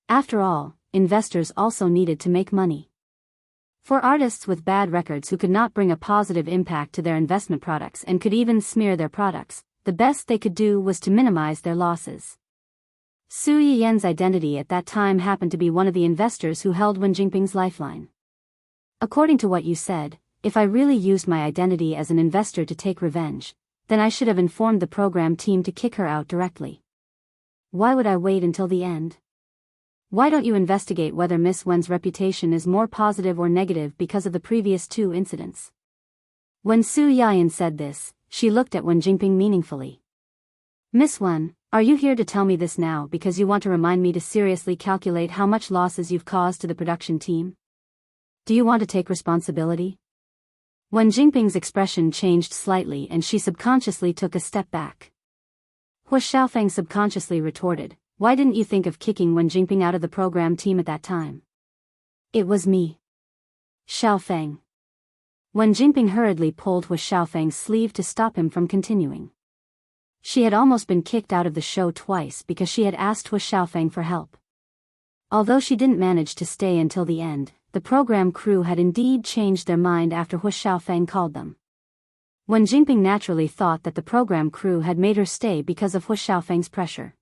After all, investors also needed to make money. For artists with bad records who could not bring a positive impact to their investment products and could even smear their products, the best they could do was to minimize their losses. Su Yiyan's identity at that time happened to be one of the investors who held Wen Jingping's lifeline. According to what you said, if I really used my identity as an investor to take revenge, then I should have informed the program team to kick her out directly. Why would I wait until the end? Why don't you investigate whether Miss Wen's reputation is more positive or negative because of the previous 2 incidents? When Su Yiyan said this, she looked at Wen Jingping meaningfully. Miss Wen, are you here to tell me this now because you want to remind me to seriously calculate how much losses you've caused to the production team? Do you want to take responsibility? Wen Jingping's expression changed slightly and she subconsciously took a step back. Hu Xiaofeng subconsciously retorted, why didn't you think of kicking Wen Jingping out of the program team at that time? It was me. Xiaofeng. Wen Jingping hurriedly pulled Hu Xiaofeng's sleeve to stop him from continuing. She had almost been kicked out of the show twice because she had asked Hu Xiaofeng for help. Although she didn't manage to stay until the end, the program crew had indeed changed their mind after Hu Xiaofeng called them. Wen Jingping naturally thought that the program crew had made her stay because of Hu Xiaofeng's pressure.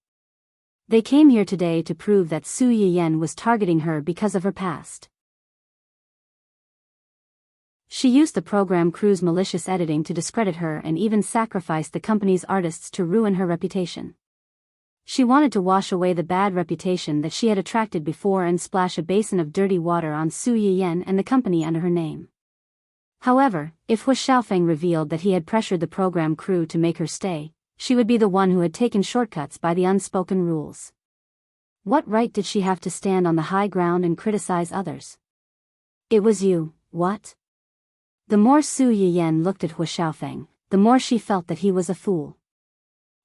They came here today to prove that Su Yiyan was targeting her because of her past. She used the program crew's malicious editing to discredit her and even sacrificed the company's artists to ruin her reputation. She wanted to wash away the bad reputation that she had attracted before and splash a basin of dirty water on Su Yiyan and the company under her name. However, if Hu Xiaofeng revealed that he had pressured the program crew to make her stay, she would be the one who had taken shortcuts by the unspoken rules. What right did she have to stand on the high ground and criticize others? It was you, what? The more Su Yiyan looked at Hu Xiaofeng, the more she felt that he was a fool.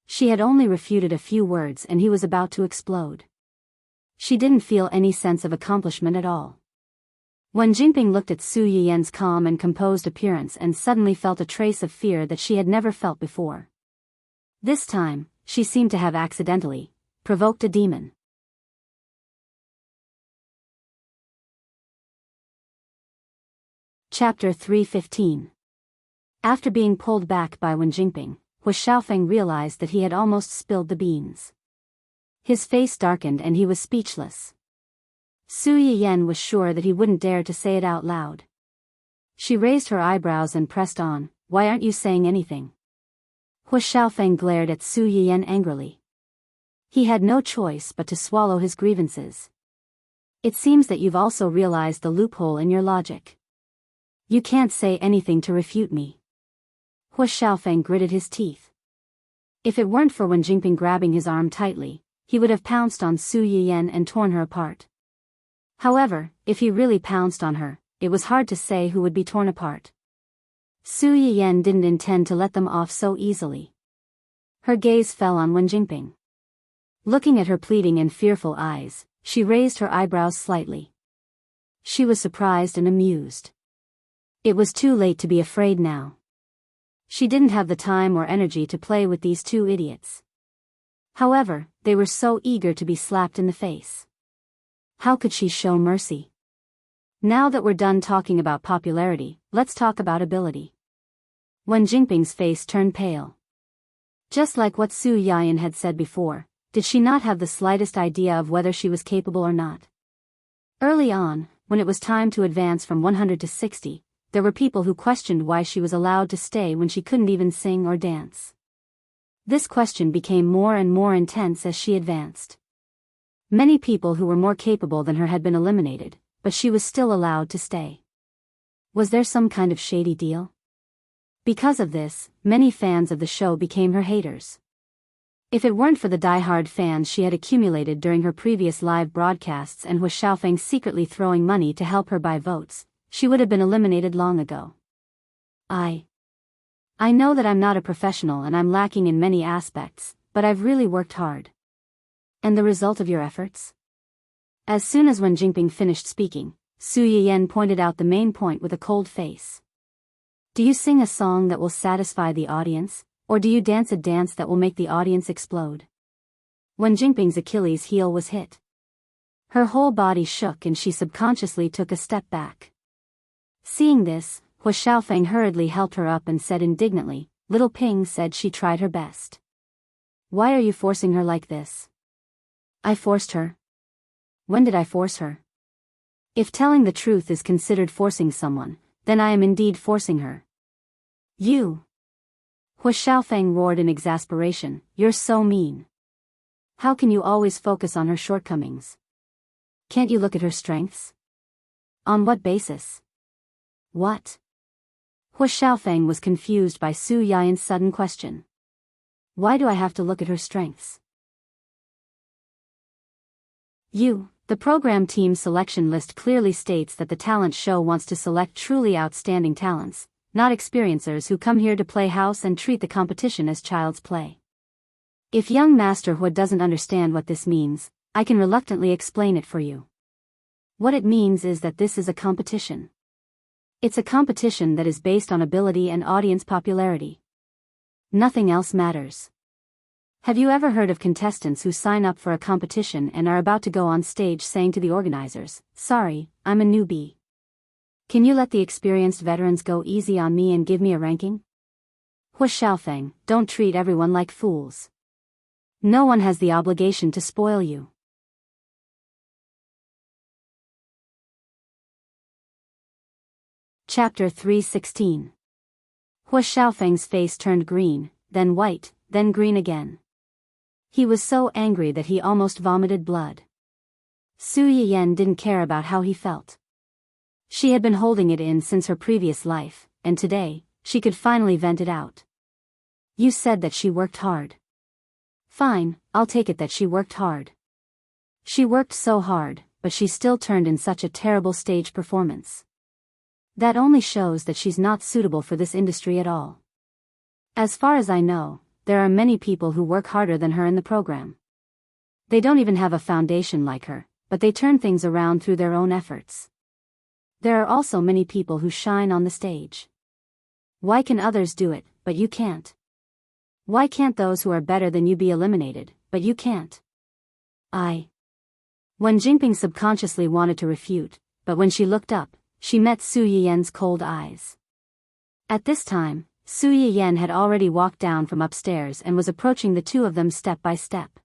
She had only refuted a few words and he was about to explode. She didn't feel any sense of accomplishment at all. Wen Jingping looked at Su Yiyan's calm and composed appearance and suddenly felt a trace of fear that she had never felt before. This time, she seemed to have accidentally provoked a demon. Chapter 315. After being pulled back by Wen Jingping, Hu Xiaofeng realized that he had almost spilled the beans. His face darkened and he was speechless. Su Yiyan was sure that he wouldn't dare to say it out loud. She raised her eyebrows and pressed on, "Why aren't you saying anything?" Hu Xiaofeng glared at Su Yiyan angrily. He had no choice but to swallow his grievances. "It seems that you've also realized the loophole in your logic. You can't say anything to refute me." Hu Xiaofeng gritted his teeth. If it weren't for Wen Jingping grabbing his arm tightly, he would have pounced on Su Yiyan and torn her apart. However, if he really pounced on her, it was hard to say who would be torn apart. Su Yiyan didn't intend to let them off so easily. Her gaze fell on Wen Jingping. Looking at her pleading and fearful eyes, she raised her eyebrows slightly. She was surprised and amused. It was too late to be afraid now. She didn't have the time or energy to play with these two idiots. However, they were so eager to be slapped in the face. How could she show mercy? Now that we're done talking about popularity, let's talk about ability. Wen Jingping's face turned pale. Just like what Su Yiyan had said before, did she not have the slightest idea of whether she was capable or not? Early on, when it was time to advance from 100 to 60, there were people who questioned why she was allowed to stay when she couldn't even sing or dance. This question became more and more intense as she advanced. Many people who were more capable than her had been eliminated, but she was still allowed to stay. Was there some kind of shady deal? Because of this, many fans of the show became her haters. If it weren't for the die-hard fans she had accumulated during her previous live broadcasts and Hu Xiaofeng secretly throwing money to help her buy votes, she would have been eliminated long ago. I know that I'm not a professional and I'm lacking in many aspects, but I've really worked hard. And the result of your efforts? As soon as Wen Jingping finished speaking, Su Yiyan pointed out the main point with a cold face. Do you sing a song that will satisfy the audience, or do you dance a dance that will make the audience explode? Wen Jingping's Achilles heel was hit. Her whole body shook and she subconsciously took a step back. Seeing this, Hu Xiaofeng hurriedly helped her up and said indignantly, "Little Ping said she tried her best. Why are you forcing her like this?" "I forced her. When did I force her? If telling the truth is considered forcing someone, then I am indeed forcing her." "You!" Hu Xiaofeng roared in exasperation, "You're so mean. How can you always focus on her shortcomings? Can't you look at her strengths? On what basis?" "What?" Hu Xiaofeng was confused by Su Yiyan's sudden question. "Why do I have to look at her strengths?" The program team selection list clearly states that the talent show wants to select truly outstanding talents, not experiencers who come here to play house and treat the competition as child's play. If young Master Hu doesn't understand what this means, I can reluctantly explain it for you. What it means is that this is a competition. It's a competition that is based on ability and audience popularity. Nothing else matters. Have you ever heard of contestants who sign up for a competition and are about to go on stage saying to the organizers, "Sorry, I'm a newbie. Can you let the experienced veterans go easy on me and give me a ranking?" Hu Xiaofeng, don't treat everyone like fools. No one has the obligation to spoil you. Chapter 316. Hu Xiaofeng's face turned green, then white, then green again. He was so angry that he almost vomited blood. Su Yiyan didn't care about how he felt. She had been holding it in since her previous life, and today, she could finally vent it out. "You said that she worked hard." "Fine, I'll take it that she worked hard. She worked so hard, but she still turned in such a terrible stage performance. That only shows that she's not suitable for this industry at all. As far as I know, there are many people who work harder than her in the program. They don't even have a foundation like her, but they turn things around through their own efforts. There are also many people who shine on the stage. Why can others do it, but you can't? Why can't those who are better than you be eliminated, but you can't?" When Jingping subconsciously wanted to refute, but when she looked up, she met Su Yiyen's cold eyes. At this time, Su Yiyen had already walked down from upstairs and was approaching the two of them step by step.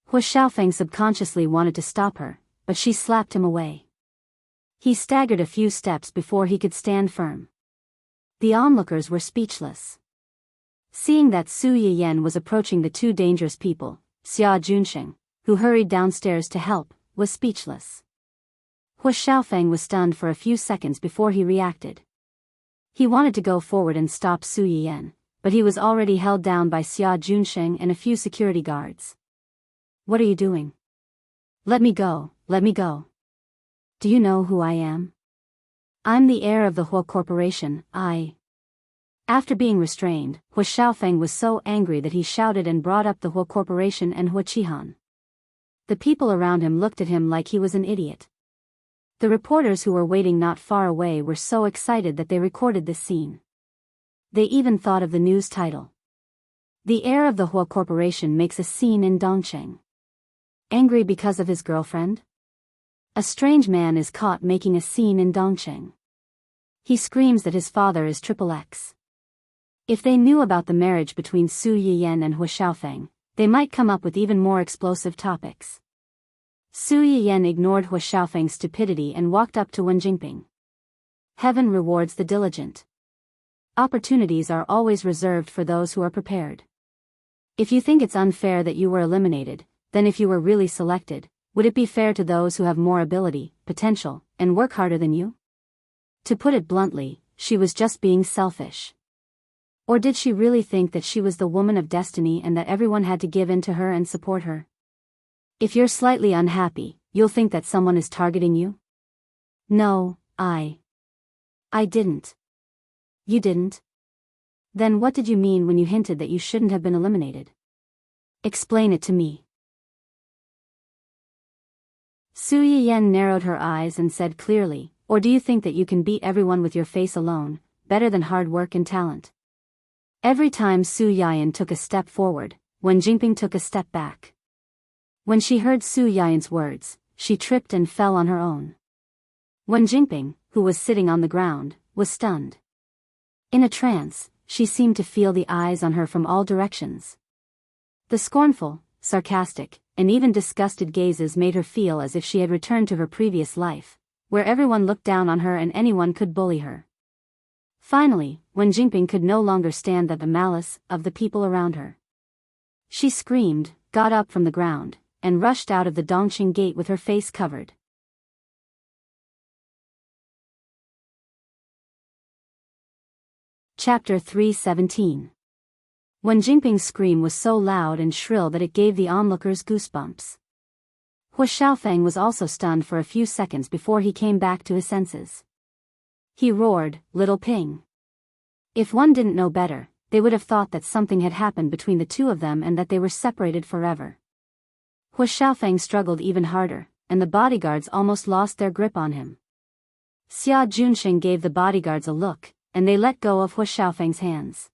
Hu Xiaofeng subconsciously wanted to stop her, but she slapped him away. He staggered a few steps before he could stand firm. The onlookers were speechless. Seeing that Su Yiyen was approaching the two dangerous people, Xia Junsheng, who hurried downstairs to help, was speechless. Hu Xiaofeng was stunned for a few seconds before he reacted. He wanted to go forward and stop Su Yiyen, but he was already held down by Xia Junsheng and a few security guards. "What are you doing? Let me go, let me go. Do you know who I am? I'm the heir of the Hu Corporation, After being restrained, Hu Xiaofeng was so angry that he shouted and brought up the Hu Corporation and Hu Qihan. The people around him looked at him like he was an idiot. The reporters who were waiting not far away were so excited that they recorded this scene. They even thought of the news title. The heir of the Hu Corporation makes a scene in Dongcheng. Angry because of his girlfriend? A strange man is caught making a scene in Dongcheng. He screams that his father is XXX. If they knew about the marriage between Su Yiyen and Hu Xiaofeng, they might come up with even more explosive topics. Su Yiyen ignored Hu Xiaofeng's stupidity and walked up to Wen Jingping. Heaven rewards the diligent. Opportunities are always reserved for those who are prepared. If you think it's unfair that you were eliminated, then if you were really selected, would it be fair to those who have more ability, potential, and work harder than you? To put it bluntly, she was just being selfish. Or did she really think that she was the woman of destiny and that everyone had to give in to her and support her? If you're slightly unhappy, you'll think that someone is targeting you? No, I didn't. You didn't? Then what did you mean when you hinted that you shouldn't have been eliminated? Explain it to me. Su Yiyen narrowed her eyes and said clearly, or do you think that you can beat everyone with your face alone, better than hard work and talent? Every time Su Yiyen took a step forward, Wen Jingping took a step back. When she heard Su Yiyen's words, she tripped and fell on her own. Wen Jingping, who was sitting on the ground, was stunned. In a trance, she seemed to feel the eyes on her from all directions. The scornful, sarcastic, and even disgusted gazes made her feel as if she had returned to her previous life, where everyone looked down on her and anyone could bully her. Finally, Wen Jingping could no longer stand the malice of the people around her. She screamed, got up from the ground, and rushed out of the Dongqing gate with her face covered. Chapter 317. Wen Jingping's scream was so loud and shrill that it gave the onlookers goosebumps. Hu Xiaofeng was also stunned for a few seconds before he came back to his senses. He roared, "Little Ping!" If one didn't know better, they would have thought that something had happened between the two of them and that they were separated forever. Hu Xiaofeng struggled even harder, and the bodyguards almost lost their grip on him. Xia Junsheng gave the bodyguards a look, and they let go of Hu Xiaofeng's hands.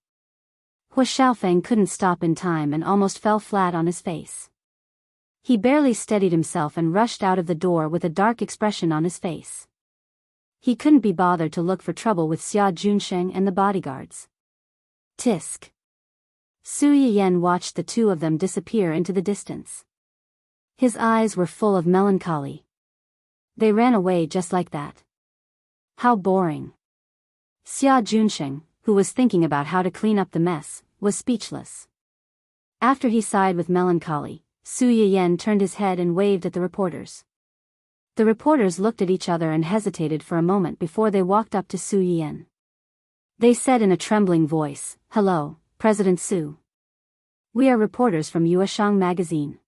Hu Xiaofeng couldn't stop in time and almost fell flat on his face. He barely steadied himself and rushed out of the door with a dark expression on his face. He couldn't be bothered to look for trouble with Xia Junsheng and the bodyguards. Tisk. Su Yiyen watched the two of them disappear into the distance. His eyes were full of melancholy. They ran away just like that. How boring. Xia Junsheng, who was thinking about how to clean up the mess, was speechless. After he sighed with melancholy, Su Yiyen turned his head and waved at the reporters. The reporters looked at each other and hesitated for a moment before they walked up to Su Yiyen. They said in a trembling voice, "Hello, President Su. We are reporters from Yueshang magazine.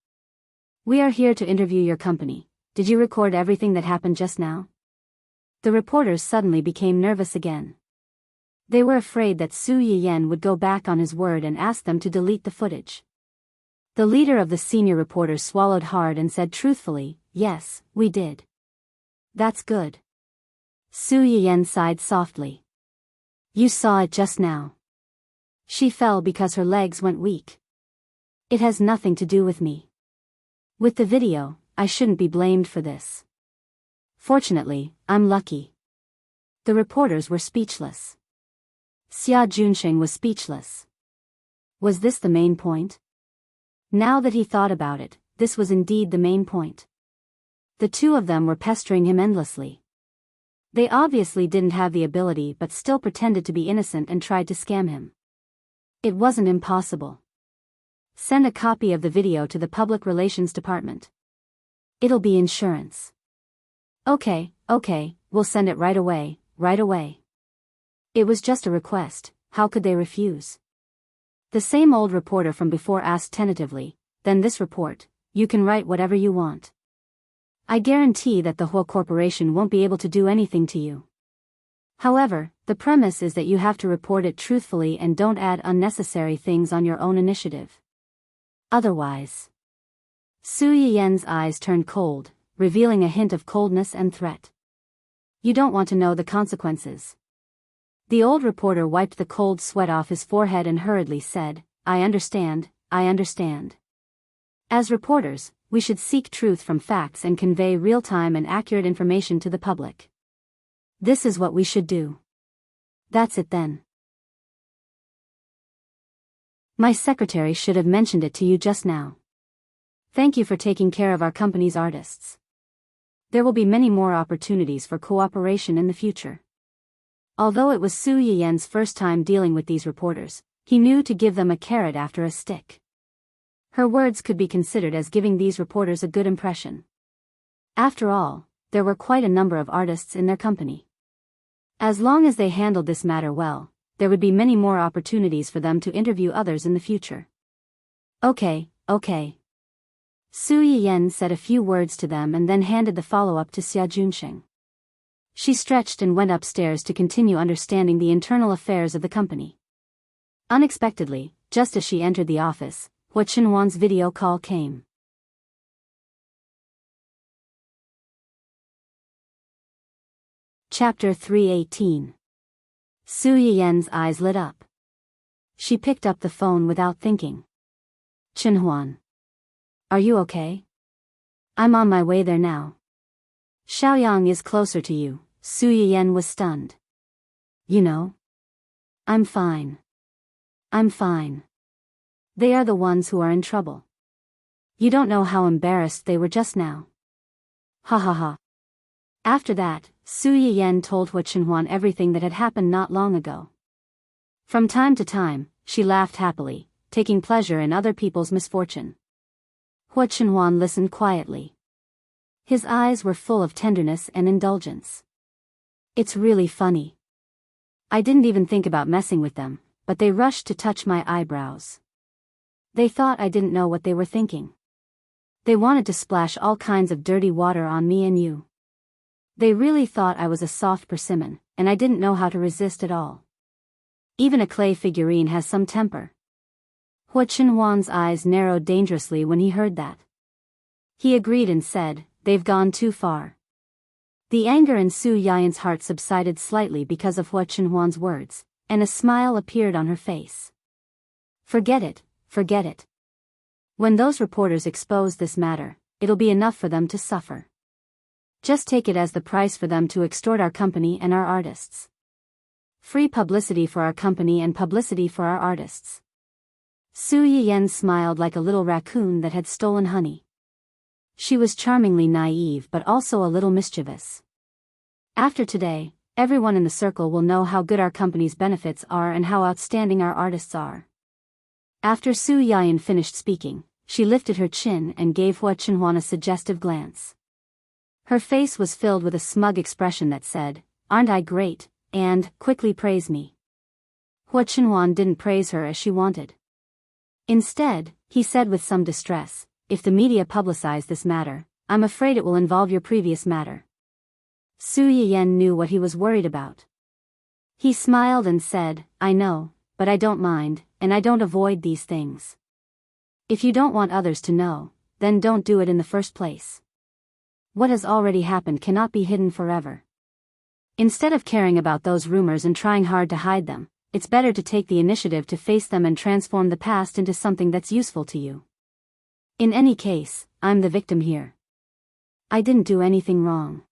We are here to interview your company. Did you record everything that happened just now?" The reporters suddenly became nervous again. They were afraid that Su Yiyen would go back on his word and ask them to delete the footage. The leader of the senior reporters swallowed hard and said truthfully, "Yes, we did." "That's good." Su Yiyen sighed softly. "You saw it just now. She fell because her legs went weak. It has nothing to do with me. With the video, I shouldn't be blamed for this. Fortunately, I'm lucky. The reporters were speechless. Xia Junsheng was speechless. Was this the main point? Now that he thought about it, this was indeed the main point. The two of them were pestering him endlessly. They obviously didn't have the ability but still pretended to be innocent and tried to scam him. It wasn't impossible. Send a copy of the video to the Public Relations Department. It'll be insurance. Okay, we'll send it right away, right away. It was just a request, how could they refuse? The same old reporter from before asked tentatively, then this report, you can write whatever you want. I guarantee that the whole corporation won't be able to do anything to you. However, the premise is that you have to report it truthfully and don't add unnecessary things on your own initiative. Otherwise. Su Yiyen's eyes turned cold, revealing a hint of coldness and threat. You don't want to know the consequences. The old reporter wiped the cold sweat off his forehead and hurriedly said, I understand. As reporters, we should seek truth from facts and convey real-time and accurate information to the public. This is what we should do. That's it then. My secretary should have mentioned it to you just now. Thank you for taking care of our company's artists. There will be many more opportunities for cooperation in the future. Although it was Su Yiyen's first time dealing with these reporters, he knew to give them a carrot after a stick. Her words could be considered as giving these reporters a good impression. After all, there were quite a number of artists in their company. As long as they handled this matter well, there would be many more opportunities for them to interview others in the future. Okay. Su Yiyen said a few words to them and then handed the follow-up to Xia Junsheng. She stretched and went upstairs to continue understanding the internal affairs of the company. Unexpectedly, just as she entered the office, Hua Qinhuan's video call came. Chapter 318. Su Yiyen's eyes lit up. She picked up the phone without thinking. Qinhuan. Are you okay? I'm on my way there now. Xiaoyang is closer to you. Su Yiyen was stunned. You know? I'm fine. They are the ones who are in trouble. You don't know how embarrassed they were just now. Ha. After that, Su Yiyen told Hua Qinhuan everything that had happened not long ago. From time to time, she laughed happily, taking pleasure in other people's misfortune. Hua Qinhuan listened quietly. His eyes were full of tenderness and indulgence. It's really funny. I didn't even think about messing with them, but they rushed to touch my eyebrows. They thought I didn't know what they were thinking. They wanted to splash all kinds of dirty water on me and you. They really thought I was a soft persimmon, and I didn't know how to resist at all. Even a clay figurine has some temper. Hua Qinhuan's eyes narrowed dangerously when he heard that. He agreed and said, they've gone too far. The anger in Su Yiyen's heart subsided slightly because of Hua Qinhuan's words, and a smile appeared on her face. Forget it. When those reporters expose this matter, it'll be enough for them to suffer. Just take it as the price for them to extort our company and our artists. Free publicity for our company and publicity for our artists. Su Yiyen smiled like a little raccoon that had stolen honey. She was charmingly naive but also a little mischievous. After today, everyone in the circle will know how good our company's benefits are and how outstanding our artists are. After Su Yiyen finished speaking, she lifted her chin and gave Hua Qinhuan a suggestive glance. Her face was filled with a smug expression that said, aren't I great, and quickly praise me. Hua Qinhuan didn't praise her as she wanted. Instead, he said with some distress, if the media publicize this matter, I'm afraid it will involve your previous matter. Su Yiyen knew what he was worried about. He smiled and said, I know, but I don't mind, and I don't avoid these things. If you don't want others to know, then don't do it in the first place. What has already happened cannot be hidden forever. Instead of caring about those rumors and trying hard to hide them, it's better to take the initiative to face them and transform the past into something that's useful to you. In any case, I'm the victim here. I didn't do anything wrong.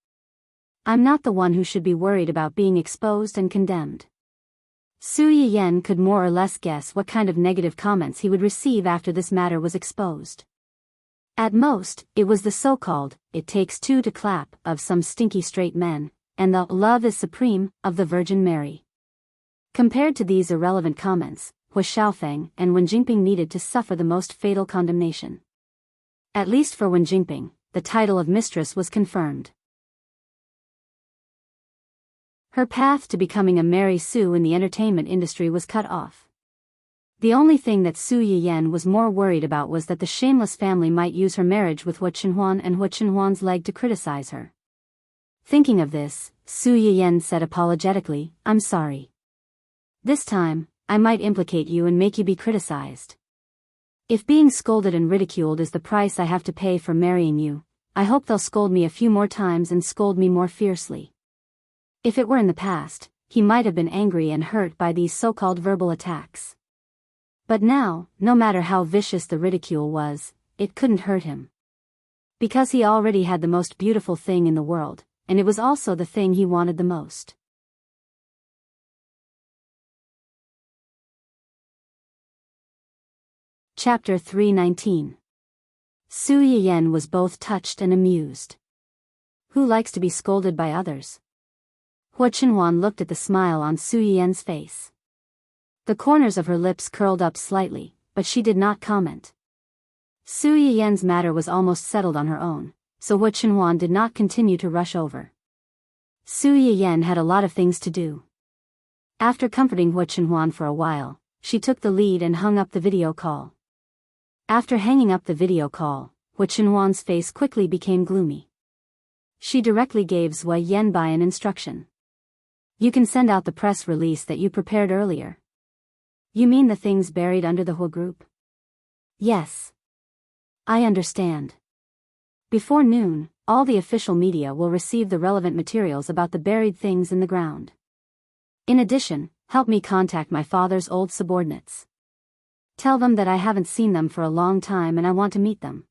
I'm not the one who should be worried about being exposed and condemned. Su Yiyen could more or less guess what kind of negative comments he would receive after this matter was exposed. At most, it was the so-called, "it takes two to clap," of some stinky straight men, and the "love is supreme" of the Virgin Mary. Compared to these irrelevant comments, Hu Xiaofeng and Wen Jingping needed to suffer the most fatal condemnation. At least for Wen Jingping, the title of mistress was confirmed. Her path to becoming a Mary Sue in the entertainment industry was cut off. The only thing that Su Yiyen was more worried about was that the shameless family might use her marriage with Hu Qinhuan and Hu Qinhuan's leg to criticize her. Thinking of this, Su Yiyen said apologetically, "I'm sorry. This time, I might implicate you and make you be criticized. If being scolded and ridiculed is the price I have to pay for marrying you, I hope they'll scold me a few more times and scold me more fiercely." If it were in the past, he might have been angry and hurt by these so-called verbal attacks. But now, no matter how vicious the ridicule was, it couldn't hurt him. Because he already had the most beautiful thing in the world, and it was also the thing he wanted the most. Chapter 319. Su Yiyen was both touched and amused. Who likes to be scolded by others? Hu Qinhuan looked at the smile on Su Yiyen's face. The corners of her lips curled up slightly, but she did not comment. Su Yiyen's matter was almost settled on her own, so Hu Qinhuan did not continue to rush over. Su Yiyen had a lot of things to do. After comforting Hu Qinhuan for a while, she took the lead and hung up the video call. After hanging up the video call, Hu Qinhuan's face quickly became gloomy. She directly gave Zui Yanbai an instruction. "You can send out the press release that you prepared earlier." "You mean the things buried under the Hu group?" "Yes. I understand. Before noon, all the official media will receive the relevant materials about the buried things in the ground. In addition, help me contact my father's old subordinates. Tell them that I haven't seen them for a long time and I want to meet them."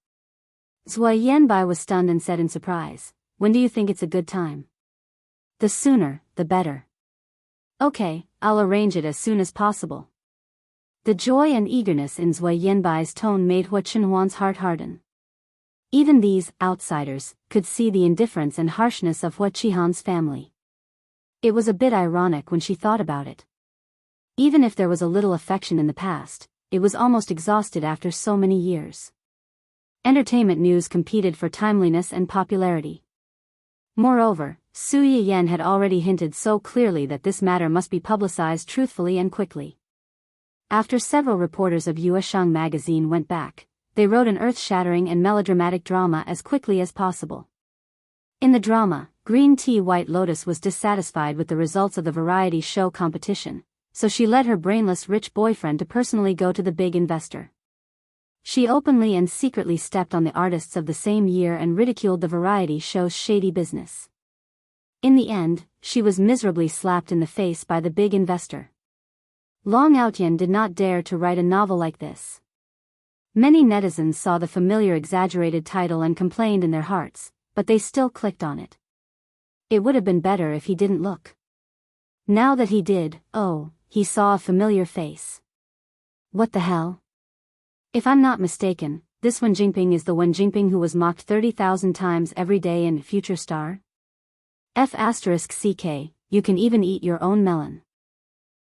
Zui Yanbai was stunned and said in surprise, "When do you think it's a good time?" "The sooner, the better." "Okay, I'll arrange it as soon as possible." The joy and eagerness in Zui Yanbai's tone made Hu Qinhuan's heart harden. Even these outsiders could see the indifference and harshness of Hu Qihan's family. It was a bit ironic when she thought about it. Even if there was a little affection in the past, it was almost exhausted after so many years. Entertainment news competed for timeliness and popularity. Moreover, Su Yiyen had already hinted so clearly that this matter must be publicized truthfully and quickly. After several reporters of Yueshang magazine went back, they wrote an earth-shattering and melodramatic drama as quickly as possible. In the drama, Green Tea White Lotus was dissatisfied with the results of the variety show competition, so she led her brainless rich boyfriend to personally go to the big investor. She openly and secretly stepped on the artists of the same year and ridiculed the variety show's shady business. In the end, she was miserably slapped in the face by the big investor. Long Outyan did not dare to write a novel like this. Many netizens saw the familiar exaggerated title and complained in their hearts, but they still clicked on it. It would have been better if he didn't look. Now that he did, he saw a familiar face. What the hell? If I'm not mistaken, this Wen Jingping is the Wen Jingping who was mocked 30,000 times every day in Future Star? F***ck, you can even eat your own melon.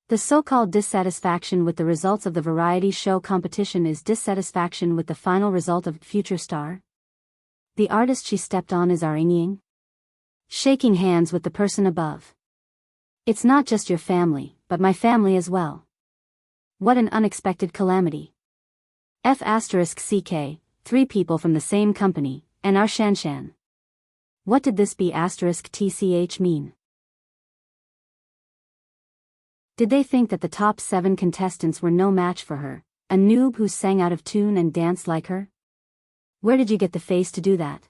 The so-called dissatisfaction with the results of the variety show competition is dissatisfaction with the final result of Future Star? The artist she stepped on is Ying? Shaking hands with the person above. It's not just your family, but my family as well. What an unexpected calamity. F***ck, 3 people from the same company, and our Shanshan. What did this B***tch mean? Did they think that the top 7 contestants were no match for her, a noob who sang out of tune and danced like her? Where did you get the face to do that?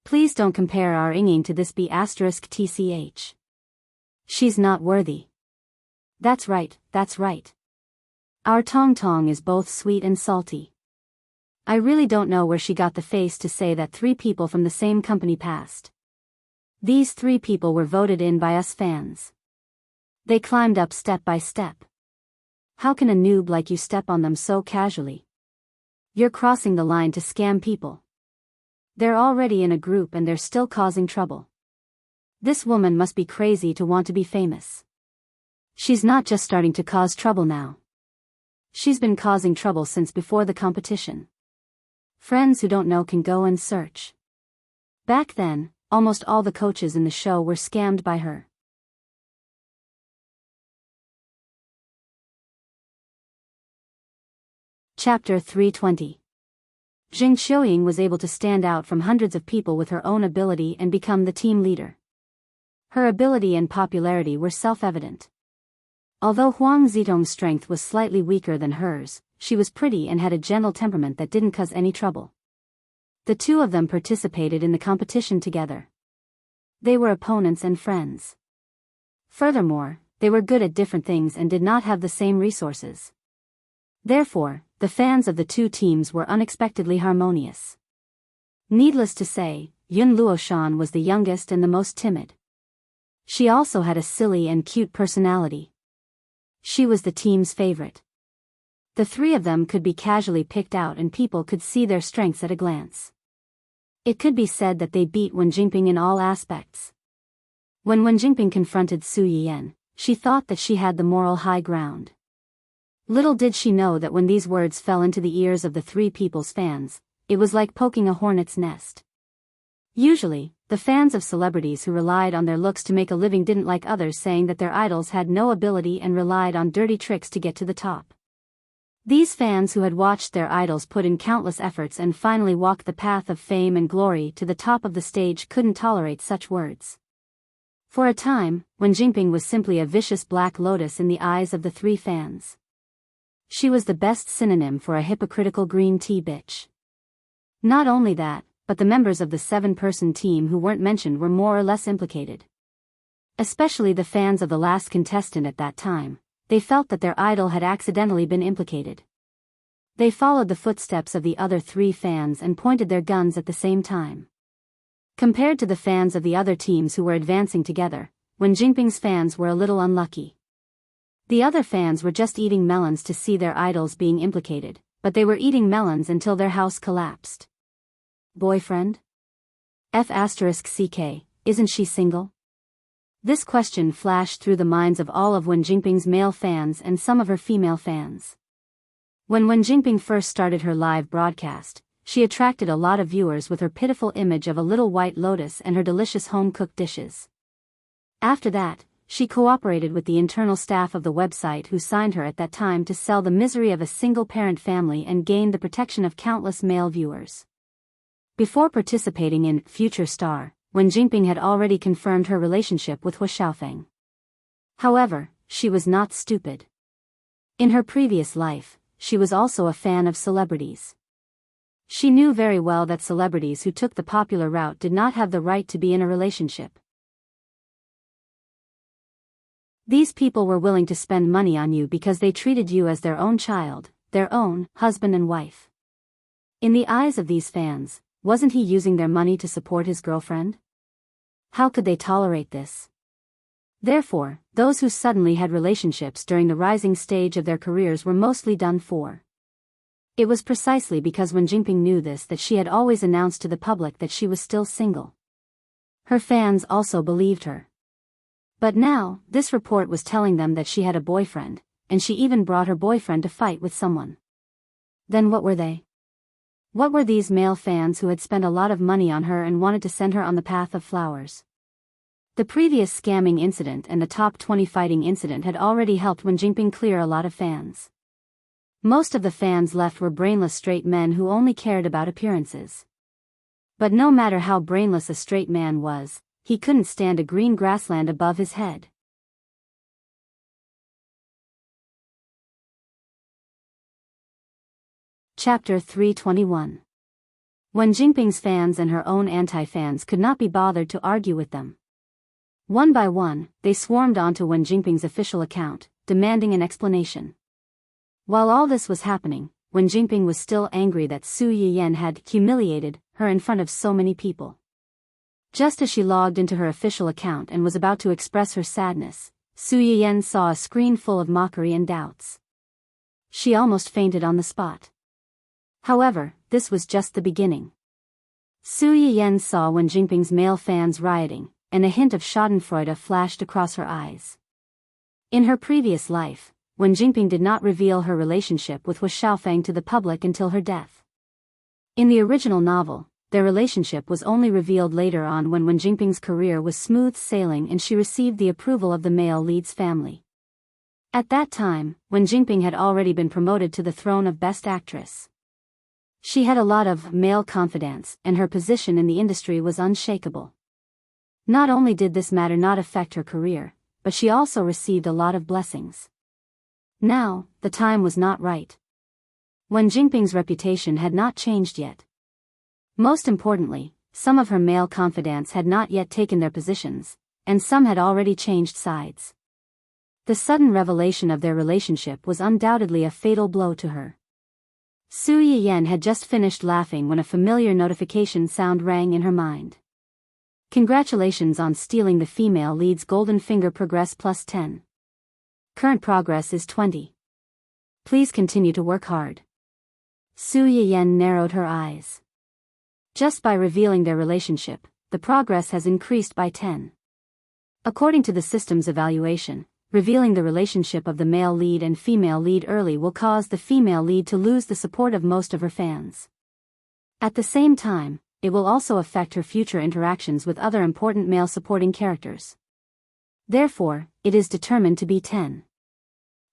Please don't compare our Ying to this B***tch. She's not worthy. That's right, that's right. Our Tong Tong is both sweet and salty. I really don't know where she got the face to say that 3 people from the same company passed. These 3 people were voted in by us fans. They climbed up step by step. How can a noob like you step on them so casually? You're crossing the line to scam people. They're already in a group and they're still causing trouble. This woman must be crazy to want to be famous. She's not just starting to cause trouble now. She's been causing trouble since before the competition. Friends who don't know can go and search. Back then, almost all the coaches in the show were scammed by her. Chapter 320. Jing Qiuying was able to stand out from hundreds of people with her own ability and become the team leader. Her ability and popularity were self-evident. Although Huang Zitong's strength was slightly weaker than hers, she was pretty and had a gentle temperament that didn't cause any trouble. The 2 of them participated in the competition together. They were opponents and friends. Furthermore, they were good at different things and did not have the same resources. Therefore, the fans of the 2 teams were unexpectedly harmonious. Needless to say, Yun Luoshan was the youngest and the most timid. She also had a silly and cute personality. She was the team's favorite. The 3 of them could be casually picked out and people could see their strengths at a glance. It could be said that they beat Wen Jingping in all aspects. When Wen Jingping confronted Su Yiyan, she thought that she had the moral high ground. Little did she know that when these words fell into the ears of the 3 people's fans, it was like poking a hornet's nest. Usually, the fans of celebrities who relied on their looks to make a living didn't like others saying that their idols had no ability and relied on dirty tricks to get to the top. These fans who had watched their idols put in countless efforts and finally walked the path of fame and glory to the top of the stage couldn't tolerate such words. For a time, Wen Jingping was simply a vicious black lotus in the eyes of the 3 fans. She was the best synonym for a hypocritical green tea bitch. Not only that, but the members of the 7-person team who weren't mentioned were more or less implicated. Especially the fans of the last contestant at that time, they felt that their idol had accidentally been implicated. They followed the footsteps of the other 3 fans and pointed their guns at the same time. Compared to the fans of the other teams who were advancing together, Wen Jingping's fans were a little unlucky. The other fans were just eating melons to see their idols being implicated, but they were eating melons until their house collapsed. Boyfriend? F***ck, isn't she single? This question flashed through the minds of all of Wen Jingping's male fans and some of her female fans. When Wen Jingping first started her live broadcast, she attracted a lot of viewers with her pitiful image of a little white lotus and her delicious home-cooked dishes. After that, she cooperated with the internal staff of the website who signed her at that time to sell the misery of a single-parent family and gain the protection of countless male viewers. Before participating in Future Star, Wen Jingping had already confirmed her relationship with Hu Xiaofeng. However, she was not stupid. In her previous life, she was also a fan of celebrities. She knew very well that celebrities who took the popular route did not have the right to be in a relationship. These people were willing to spend money on you because they treated you as their own child, their own husband and wife. In the eyes of these fans, wasn't he using their money to support his girlfriend? How could they tolerate this? Therefore, those who suddenly had relationships during the rising stage of their careers were mostly done for. It was precisely because Wen Jingping knew this that she had always announced to the public that she was still single. Her fans also believed her. But now, this report was telling them that she had a boyfriend, and she even brought her boyfriend to fight with someone. Then what were they? What were these male fans who had spent a lot of money on her and wanted to send her on the path of flowers? The previous scamming incident and the top 20 fighting incident had already helped Wen Jingping clear a lot of fans. Most of the fans left were brainless straight men who only cared about appearances. But no matter how brainless a straight man was, he couldn't stand a green grassland above his head. Chapter 321. Wen Jingping's fans and her own anti-fans could not be bothered to argue with them. One by one, they swarmed onto Wen Jingping's official account, demanding an explanation. While all this was happening, Wen Jingping was still angry that Su Yiyan had humiliated her in front of so many people. Just as she logged into her official account and was about to express her sadness, Su Yiyen saw a screen full of mockery and doubts. She almost fainted on the spot. However, this was just the beginning. Su Yiyen saw Wen Jingping's male fans rioting, and a hint of schadenfreude flashed across her eyes. In her previous life, Wen Jingping did not reveal her relationship with Hu Xiaofeng to the public until her death. In the original novel, their relationship was only revealed later on when Wen Jingping's career was smooth sailing and she received the approval of the male lead's family. At that time, Wen Jingping had already been promoted to the throne of Best Actress. She had a lot of male confidence, and her position in the industry was unshakable. Not only did this matter not affect her career, but she also received a lot of blessings. Now, the time was not right. Wen Jingping's reputation had not changed yet. Most importantly, some of her male confidants had not yet taken their positions, and some had already changed sides. The sudden revelation of their relationship was undoubtedly a fatal blow to her. Su Yiyen had just finished laughing when a familiar notification sound rang in her mind. Congratulations on stealing the female lead's golden finger. Progress plus 10. Current progress is 20. Please continue to work hard. Su Yiyen narrowed her eyes. Just by revealing their relationship, the progress has increased by 10. According to the system's evaluation, revealing the relationship of the male lead and female lead early will cause the female lead to lose the support of most of her fans. At the same time, it will also affect her future interactions with other important male supporting characters. Therefore, it is determined to be 10.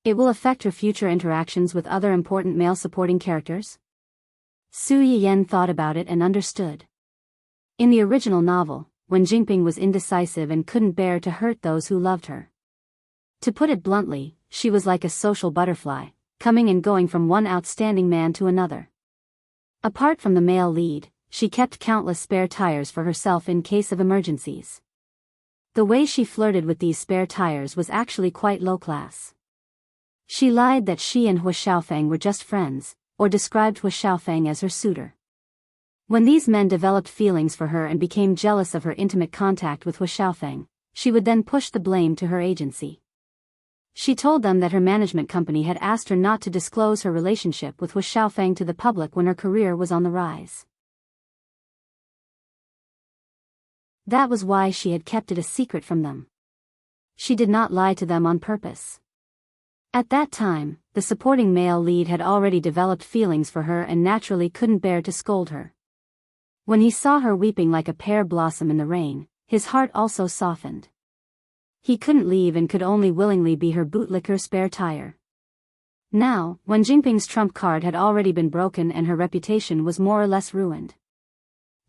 It will affect her future interactions with other important male supporting characters? Su Yiyen thought about it and understood. In the original novel, Wen Jingping was indecisive and couldn't bear to hurt those who loved her. To put it bluntly, she was like a social butterfly, coming and going from one outstanding man to another. Apart from the male lead, she kept countless spare tires for herself in case of emergencies. The way she flirted with these spare tires was actually quite low class. She lied that she and Hu Xiaofeng were just friends, or described Hu Xiaofeng as her suitor. When these men developed feelings for her and became jealous of her intimate contact with Hu Xiaofeng, she would then push the blame to her agency. She told them that her management company had asked her not to disclose her relationship with Hu Xiaofeng to the public when her career was on the rise. That was why she had kept it a secret from them. She did not lie to them on purpose. At that time, the supporting male lead had already developed feelings for her and naturally couldn't bear to scold her. When he saw her weeping like a pear blossom in the rain, his heart also softened. He couldn't leave and could only willingly be her bootlicker spare tire. Now, Wen Jingping's trump card had already been broken and her reputation was more or less ruined.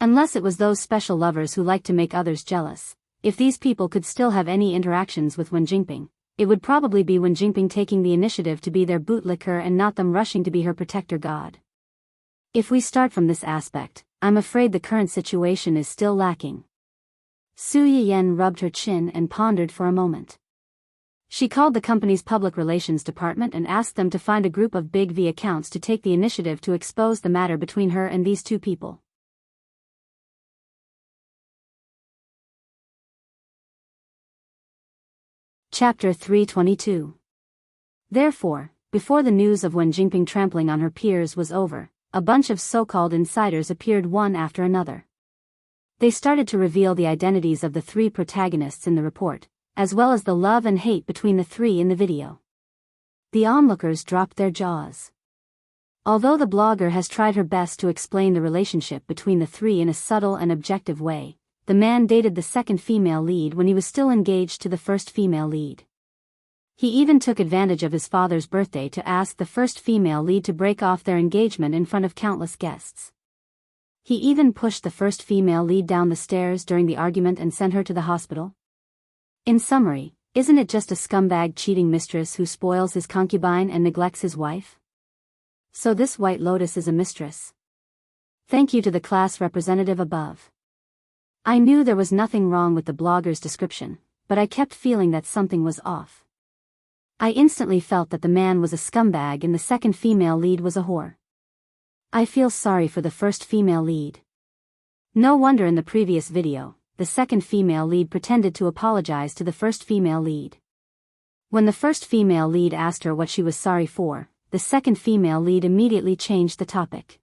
Unless it was those special lovers who like to make others jealous, if these people could still have any interactions with Wen Jingping, it would probably be Wen Jingping taking the initiative to be their bootlicker and not them rushing to be her protector god. If we start from this aspect, I'm afraid the current situation is still lacking. Su Yiyen rubbed her chin and pondered for a moment. She called the company's public relations department and asked them to find a group of Big V accounts to take the initiative to expose the matter between her and these two people. Chapter 322. Therefore, before the news of Wen Jingping trampling on her peers was over, a bunch of so-called insiders appeared one after another. They started to reveal the identities of the three protagonists in the report, as well as the love and hate between the three in the video. The onlookers dropped their jaws. Although the blogger has tried her best to explain the relationship between the three in a subtle and objective way, the man dated the second female lead when he was still engaged to the first female lead. He even took advantage of his father's birthday to ask the first female lead to break off their engagement in front of countless guests. He even pushed the first female lead down the stairs during the argument and sent her to the hospital. In summary, isn't it just a scumbag cheating mistress who spoils his concubine and neglects his wife? So this White Lotus is a mistress. Thank you to the class representative above. I knew there was nothing wrong with the blogger's description, but I kept feeling that something was off. I instantly felt that the man was a scumbag and the second female lead was a whore. I feel sorry for the first female lead. No wonder in the previous video, the second female lead pretended to apologize to the first female lead. When the first female lead asked her what she was sorry for, the second female lead immediately changed the topic.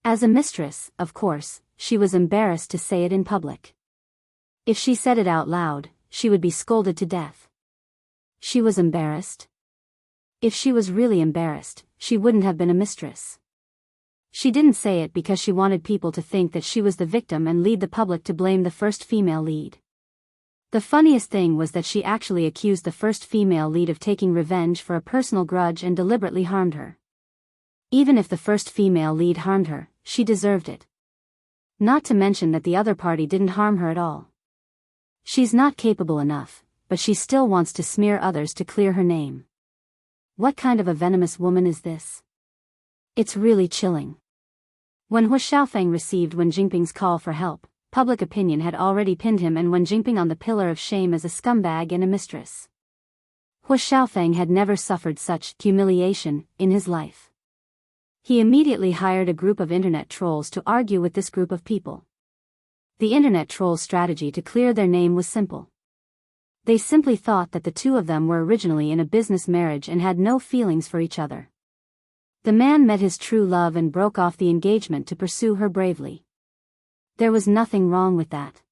As a mistress, of course, she was embarrassed to say it in public. If she said it out loud, she would be scolded to death. She was embarrassed? If she was really embarrassed, she wouldn't have been a mistress. She didn't say it because she wanted people to think that she was the victim and lead the public to blame the first female lead. The funniest thing was that she actually accused the first female lead of taking revenge for a personal grudge and deliberately harmed her. Even if the first female lead harmed her, she deserved it. Not to mention that the other party didn't harm her at all. She's not capable enough, but she still wants to smear others to clear her name. What kind of a venomous woman is this? It's really chilling. When Hu Xiaofeng received Wen Jingping's call for help, public opinion had already pinned him and Wen Jingping on the pillar of shame as a scumbag and a mistress. Hu Xiaofeng had never suffered such humiliation in his life. He immediately hired a group of internet trolls to argue with this group of people. The internet trolls' strategy to clear their name was simple. They simply thought that the two of them were originally in a business marriage and had no feelings for each other. The man met his true love and broke off the engagement to pursue her bravely. There was nothing wrong with that.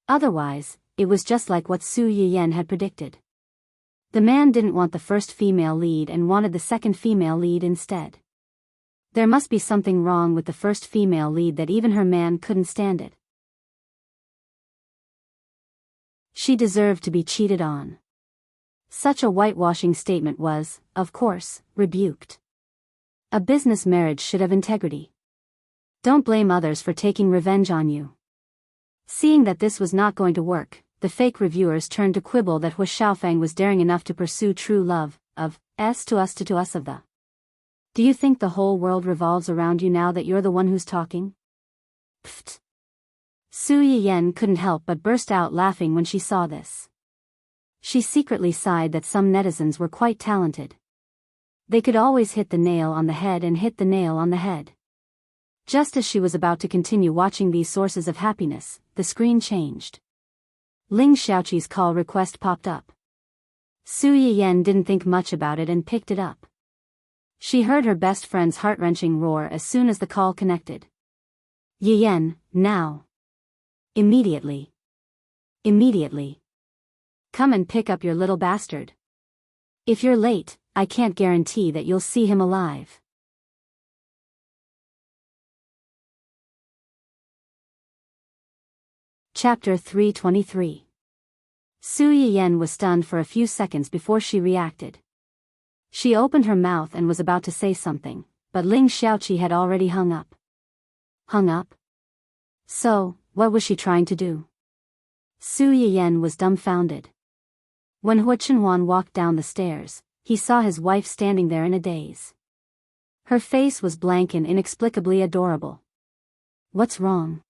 Otherwise, it was just like what Su Yiyan had predicted. The man didn't want the first female lead and wanted the second female lead instead. There must be something wrong with the first female lead that even her man couldn't stand it. She deserved to be cheated on. Such a whitewashing statement was, of course, rebuked. A business marriage should have integrity. Don't blame others for taking revenge on you. Seeing that this was not going to work, the fake reviewers turned to quibble that Hu Xiaofeng was daring enough to pursue true love, of S to us to us of the. Do you think the whole world revolves around you now that you're the one who's talking? Pfft. Su Yiyan couldn't help but burst out laughing when she saw this. She secretly sighed that some netizens were quite talented. They could always hit the nail on the head and hit the nail on the head. Just as she was about to continue watching these sources of happiness, the screen changed. Ling Xiaoqi's call request popped up. Su Yiyan didn't think much about it and picked it up. She heard her best friend's heart-wrenching roar as soon as the call connected. Yiyan, now. Immediately. Immediately. Come and pick up your little bastard. If you're late, I can't guarantee that you'll see him alive. Chapter 323. Su Yiyan was stunned for a few seconds before she reacted. She opened her mouth and was about to say something, but Ling Xiaoqi had already hung up. Hung up? So, what was she trying to do? Su Yiyan was dumbfounded. When Hu Chenhuan walked down the stairs, he saw his wife standing there in a daze. Her face was blank and inexplicably adorable. What's wrong?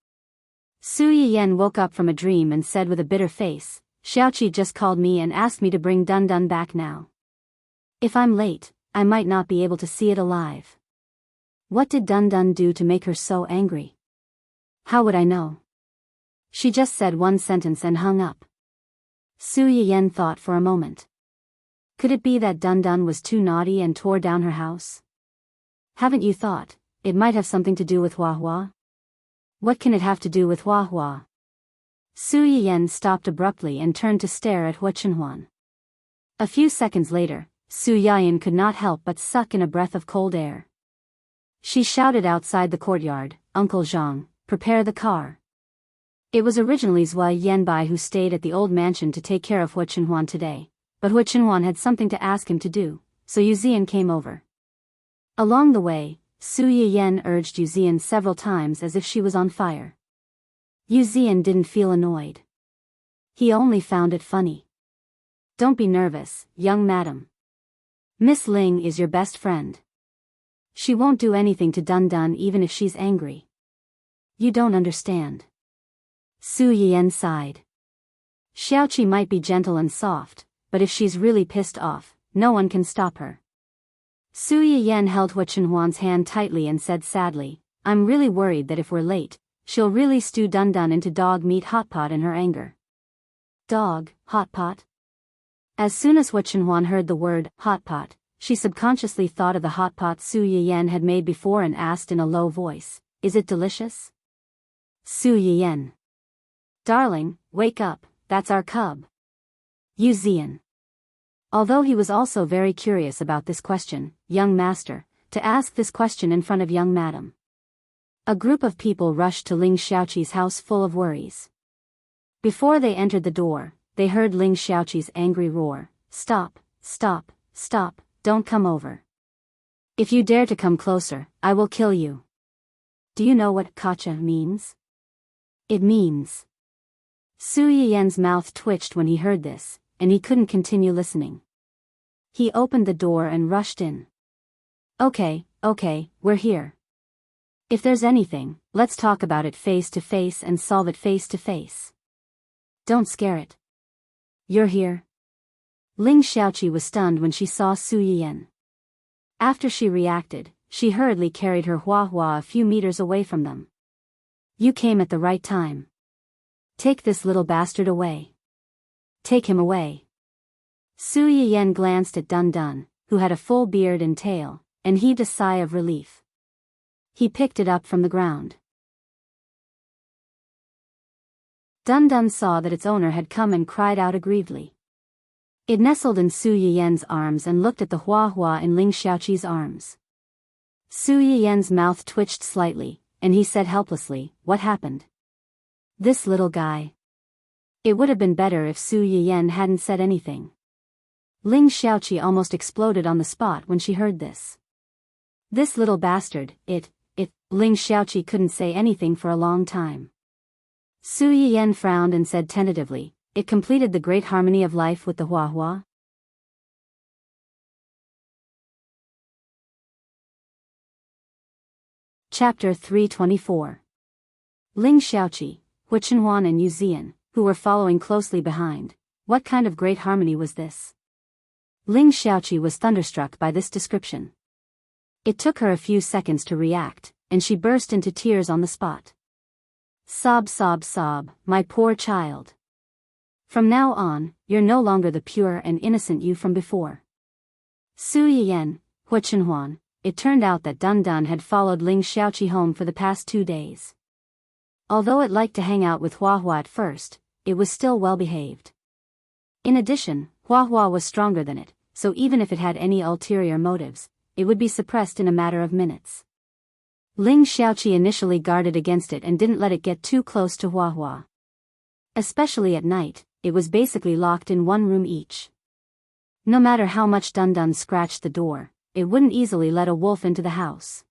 Su Yiyan woke up from a dream and said with a bitter face, Xiaoqi just called me and asked me to bring Dun Dun back now. If I'm late, I might not be able to see it alive. What did Dun Dun do to make her so angry? How would I know? She just said one sentence and hung up. Su Yiyan thought for a moment. Could it be that Dun Dun was too naughty and tore down her house? Haven't you thought, it might have something to do with Hua Hua? What can it have to do with Hua Hua? Su Yiyan stopped abruptly and turned to stare at Hu Chenhuan. A few seconds later, Su Yiyan could not help but suck in a breath of cold air. She shouted outside the courtyard, Uncle Zhang, prepare the car. It was originally Zhua Yanbai who stayed at the old mansion to take care of Hu Chenhuan today, but Hu Chenhuan had something to ask him to do, so Yu Zian came over. Along the way, Su Yiyan urged Yu Zian several times as if she was on fire. Yu Zian didn't feel annoyed. He only found it funny. Don't be nervous, young madam. Miss Ling is your best friend. She won't do anything to Dun Dun even if she's angry. You don't understand. Su Yiyan sighed. Xiaoqi might be gentle and soft, but if she's really pissed off, no one can stop her. Su Yiyan held Hu Chenhuan's hand tightly and said sadly, I'm really worried that if we're late, she'll really stew Dun Dun into dog meat hot pot in her anger. Dog, hot pot? As soon as Hua Chenhuan heard the word, hot pot, she subconsciously thought of the hot pot Su Yiyan had made before and asked in a low voice, "Is it delicious?" Su Yiyan. "Darling, wake up, that's our cub." Yu Zian. Although he was also very curious about this question, young master, to ask this question in front of young madam. A group of people rushed to Ling Xiaoqi's house full of worries. Before they entered the door, they heard Ling Xiaoqi's angry roar, "Stop, stop, stop, don't come over. If you dare to come closer, I will kill you." Do you know what "kacha" means? It means. Su Yiyan's mouth twitched when he heard this, and he couldn't continue listening. He opened the door and rushed in. Okay, we're here. If there's anything, let's talk about it face to face and solve it face to face. Don't scare it. You're here? Ling Xiaoqi was stunned when she saw Su Yiyan. After she reacted, she hurriedly carried her Hua a few meters away from them. You came at the right time. Take this little bastard away. Take him away. Su Yiyan glanced at Dun Dun, who had a full beard and tail, and heaved a sigh of relief. He picked it up from the ground. Dun Dun saw that its owner had come and cried out aggrievedly. It nestled in Su Yiyan's arms and looked at the Hua in Ling Xiaoqi's arms. Su Yiyan's mouth twitched slightly, and he said helplessly, "What happened?" This little guy. It would have been better if Su Yiyan hadn't said anything. Ling Xiaoqi almost exploded on the spot when she heard this. This little bastard, Ling Xiaoqi couldn't say anything for a long time. Su Yiyan frowned and said tentatively, "It completed the great harmony of life with the Hua. Chapter 324. Ling Xiaoqi, Hua Chenhuan and Yu Zian, who were following closely behind. What kind of great harmony was this? Ling Xiaoqi was thunderstruck by this description. It took her a few seconds to react, and she burst into tears on the spot. Sob, sob, sob, my poor child. From now on, you're no longer the pure and innocent you from before. Su Yiyan, Hua Chenhuan. It turned out that Dun Dun had followed Ling Xiaoqi home for the past 2 days. Although it liked to hang out with Hua at first, it was still well behaved. In addition, Hua was stronger than it, so even if it had any ulterior motives, it would be suppressed in a matter of minutes. Ling Xiaoqi initially guarded against it and didn't let it get too close to Hua. Especially at night, it was basically locked in one room each. No matter how much Dun Dun scratched the door, it wouldn't easily let a wolf into the house.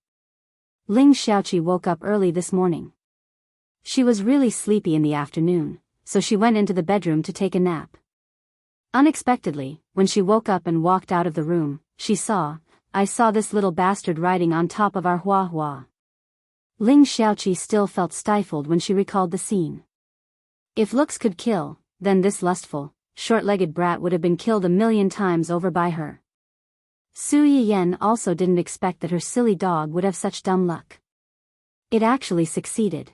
Ling Xiaoqi woke up early this morning. She was really sleepy in the afternoon, so she went into the bedroom to take a nap. Unexpectedly, when she woke up and walked out of the room, I saw this little bastard riding on top of our Hua. Ling Xiaoqi still felt stifled when she recalled the scene. If looks could kill, then this lustful, short-legged brat would have been killed 1,000,000 times over by her. Su Yiyan also didn't expect that her silly dog would have such dumb luck. It actually succeeded.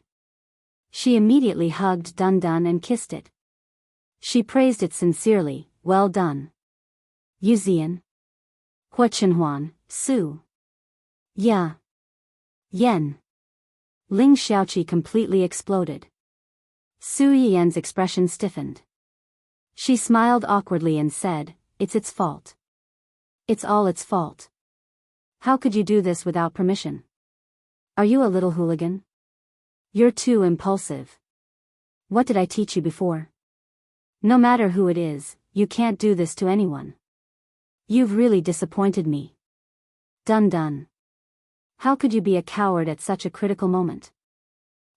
She immediately hugged Dun Dun and kissed it. She praised it sincerely, "Well done. Yu Zian. Hua Chenhuan, Su. Ya. Yen." Ling Xiaoqi completely exploded. Su Yiyan's expression stiffened. She smiled awkwardly and said, "It's its fault. It's all its fault. How could you do this without permission? Are you a little hooligan? You're too impulsive. What did I teach you before? No matter who it is, you can't do this to anyone. You've really disappointed me. Dun Dun. How could you be a coward at such a critical moment?"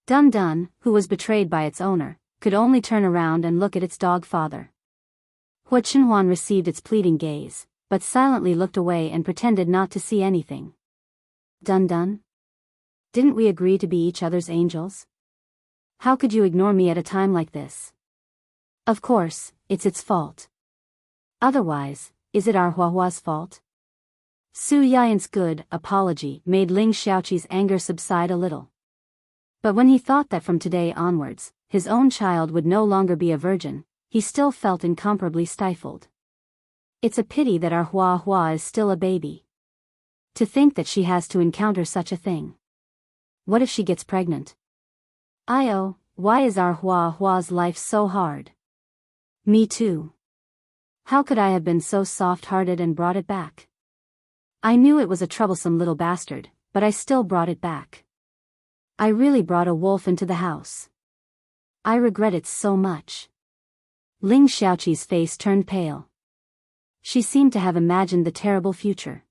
Dun Dun, who was betrayed by its owner, could only turn around and look at its dog father. Hua Chenhuan received its pleading gaze, but silently looked away and pretended not to see anything. Dun Dun? Didn't we agree to be each other's angels? How could you ignore me at a time like this? Of course, it's its fault. Otherwise, is it our Hua's fault? Su Yiyan's good apology made Ling Xiaoqi's anger subside a little. But when he thought that from today onwards, his own child would no longer be a virgin, he still felt incomparably stifled. It's a pity that our Hua Hua is still a baby. To think that she has to encounter such a thing. What if she gets pregnant? Oh, why is our Hua Hua's life so hard? Me too. How could I have been so soft-hearted and brought it back? I knew it was a troublesome little bastard, but I still brought it back. I really brought a wolf into the house. I regret it so much. Ling Xiaoqi's face turned pale. She seemed to have imagined the terrible future.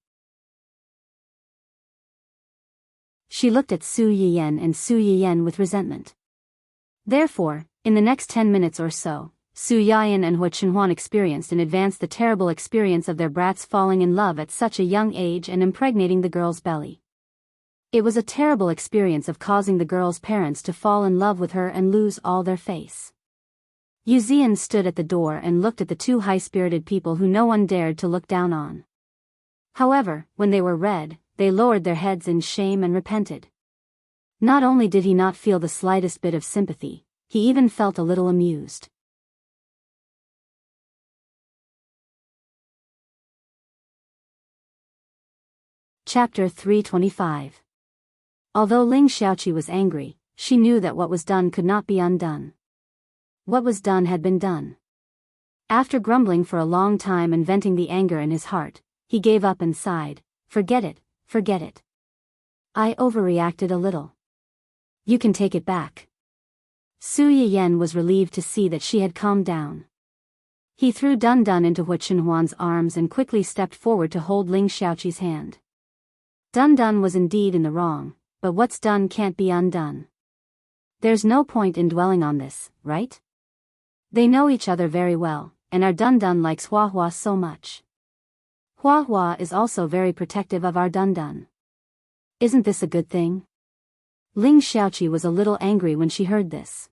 She looked at Su Yiyan and Su Yiyan with resentment. Therefore, in the next 10 minutes or so, Su Yiyan and Hua Chenhuan experienced in advance the terrible experience of their brats falling in love at such a young age and impregnating the girl's belly. It was a terrible experience of causing the girl's parents to fall in love with her and lose all their face. Yu Zian stood at the door and looked at the two high-spirited people who no one dared to look down on. However, when they were read, they lowered their heads in shame and repented. Not only did he not feel the slightest bit of sympathy, he even felt a little amused. Chapter 325. Although Ling Xiaoqi was angry, she knew that what was done could not be undone. What was done had been done. After grumbling for a long time and venting the anger in his heart, he gave up and sighed, "Forget it, forget it. I overreacted a little. You can take it back." Su Yiyan was relieved to see that she had calmed down. He threw Dun Dun into Hua Chenhuan's arms and quickly stepped forward to hold Ling Xiaoqi's hand. Dun Dun was indeed in the wrong, but what's done can't be undone. There's no point in dwelling on this, right? They know each other very well, and our Dun Dun likes Hua Hua so much. Hua Hua is also very protective of our Dun Dun. Isn't this a good thing? Ling Xiaoqi was a little angry when she heard this.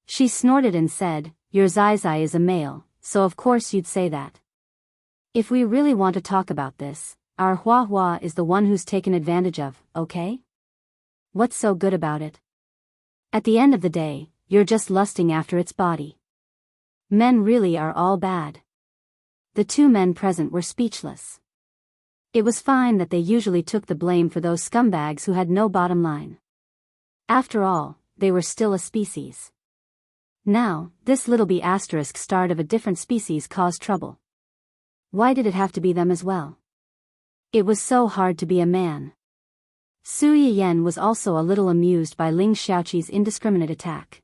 She snorted and said, "Your Zai Zai is a male, so of course you'd say that. If we really want to talk about this, our Hua Hua is the one who's taken advantage of, okay? What's so good about it? At the end of the day, you're just lusting after its body. Men really are all bad." The two men present were speechless. It was fine that they usually took the blame for those scumbags who had no bottom line. After all, they were still a species. Now, this little b** starred of a different species caused trouble. Why did it have to be them as well? It was so hard to be a man. Su Yiyan was also a little amused by Ling Xiaoqi's indiscriminate attack.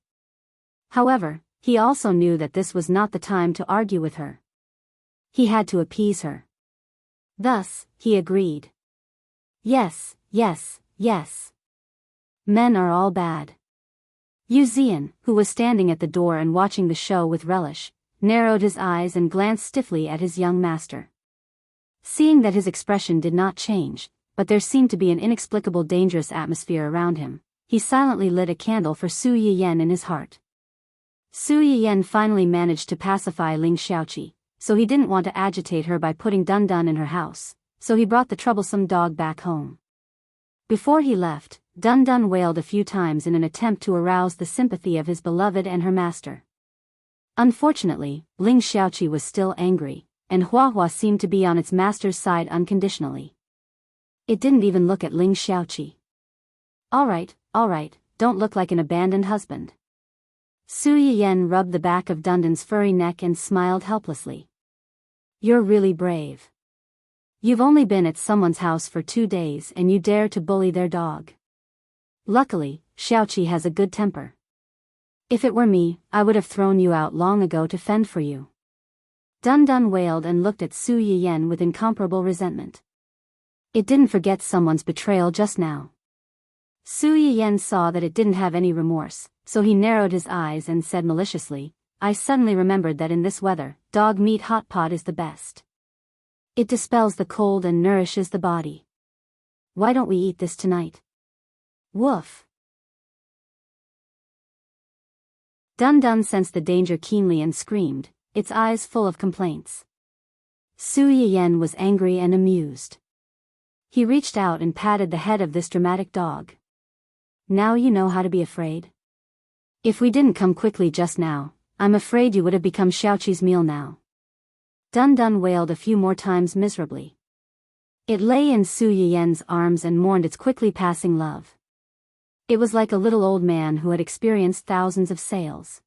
However, he also knew that this was not the time to argue with her. He had to appease her. Thus, he agreed. Yes, yes, yes. Men are all bad. Yu Zian, who was standing at the door and watching the show with relish, narrowed his eyes and glanced stiffly at his young master. Seeing that his expression did not change, but there seemed to be an inexplicable dangerous atmosphere around him, he silently lit a candle for Su Yiyan in his heart. Su Yiyan finally managed to pacify Ling Xiaoqi, so he didn't want to agitate her by putting Dun Dun in her house, so he brought the troublesome dog back home. Before he left, Dun Dun wailed a few times in an attempt to arouse the sympathy of his beloved and her master. Unfortunately, Ling Xiaoqi was still angry, and Hua Hua seemed to be on its master's side unconditionally. It didn't even look at Ling Xiaoqi. All right, don't look like an abandoned husband." Su Yiyan rubbed the back of Dun Dun's furry neck and smiled helplessly. "You're really brave. You've only been at someone's house for 2 days and you dare to bully their dog. Luckily, Xiaoqi has a good temper. If it were me, I would have thrown you out long ago to fend for you." Dun Dun wailed and looked at Su Yiyan with incomparable resentment. It didn't forget someone's betrayal just now. Su Yiyan saw that it didn't have any remorse, so he narrowed his eyes and said maliciously, "I suddenly remembered that in this weather, dog meat hot pot is the best. It dispels the cold and nourishes the body. Why don't we eat this tonight?" Woof. Dun Dun sensed the danger keenly and screamed, its eyes full of complaints. Su Yiyan was angry and amused. He reached out and patted the head of this dramatic dog. now you know how to be afraid? If we didn't come quickly just now, I'm afraid you would have become Xiaoqi's meal now. Dun Dun wailed a few more times miserably. It lay in Su Yiyan's arms and mourned its quickly passing love. It was like a little old man who had experienced thousands of sales.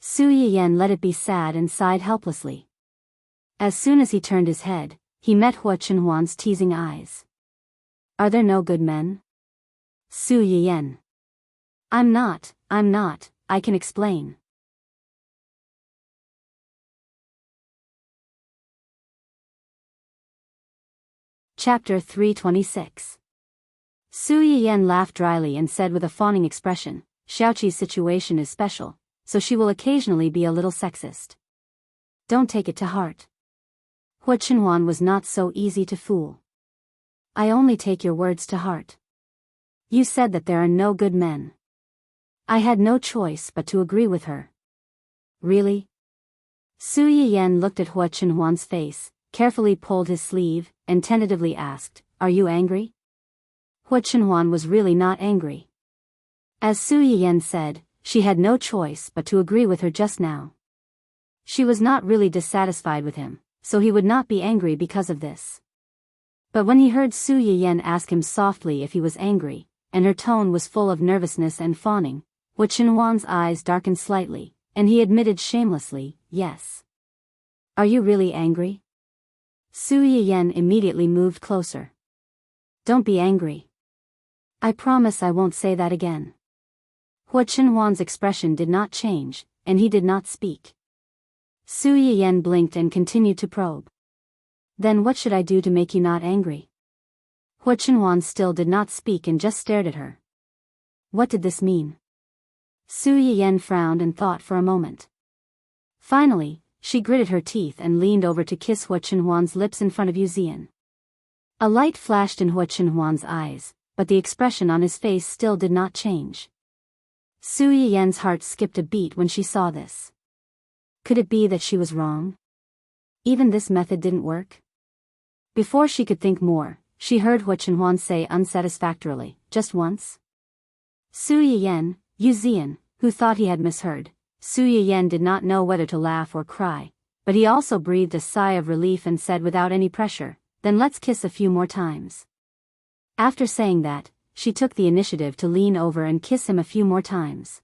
Su Yiyan let it be sad and sighed helplessly. As soon as he turned his head, he met Hua Chenhuan's teasing eyes. Are there no good men? Su Yiyan. I'm not, I can explain. Chapter 326. Su Yiyan laughed dryly and said with a fawning expression, Xiaoqi's situation is special, so she will occasionally be a little sexist. Don't take it to heart. Hua Chenhuan was not so easy to fool. I only take your words to heart. You said that there are no good men. I had no choice but to agree with her. Really? Su Yiyan looked at Hua Chenhuan's face, carefully pulled his sleeve, and tentatively asked, Are you angry? Hua Chenhuan was really not angry. As Su Yiyan said, she had no choice but to agree with her just now. She was not really dissatisfied with him, so he would not be angry because of this. But when he heard Su Yiyan ask him softly if he was angry, and her tone was full of nervousness and fawning, Hua Chenhuan's eyes darkened slightly, and he admitted shamelessly, yes. Are you really angry? Su Yiyan immediately moved closer. Don't be angry. I promise I won't say that again. Hua Chenhuan's expression did not change, and he did not speak. Su Yiyan blinked and continued to probe. Then what should I do to make you not angry? Hua Chenhuan still did not speak and just stared at her. What did this mean? Su Yiyan frowned and thought for a moment. Finally, she gritted her teeth and leaned over to kiss Hua Chenhuan's lips in front of Yu Zian. A light flashed in Hua Chenhuan's eyes, but the expression on his face still did not change. Su Yiyan's heart skipped a beat when she saw this. Could it be that she was wrong? Even this method didn't work? Before she could think more, she heard Hua Chenhuan say unsatisfactorily, just once? Su Yiyan, Yu Zian, who thought he had misheard. Su Yiyan did not know whether to laugh or cry, but he also breathed a sigh of relief and said without any pressure, then let's kiss a few more times. After saying that, she took the initiative to lean over and kiss him a few more times.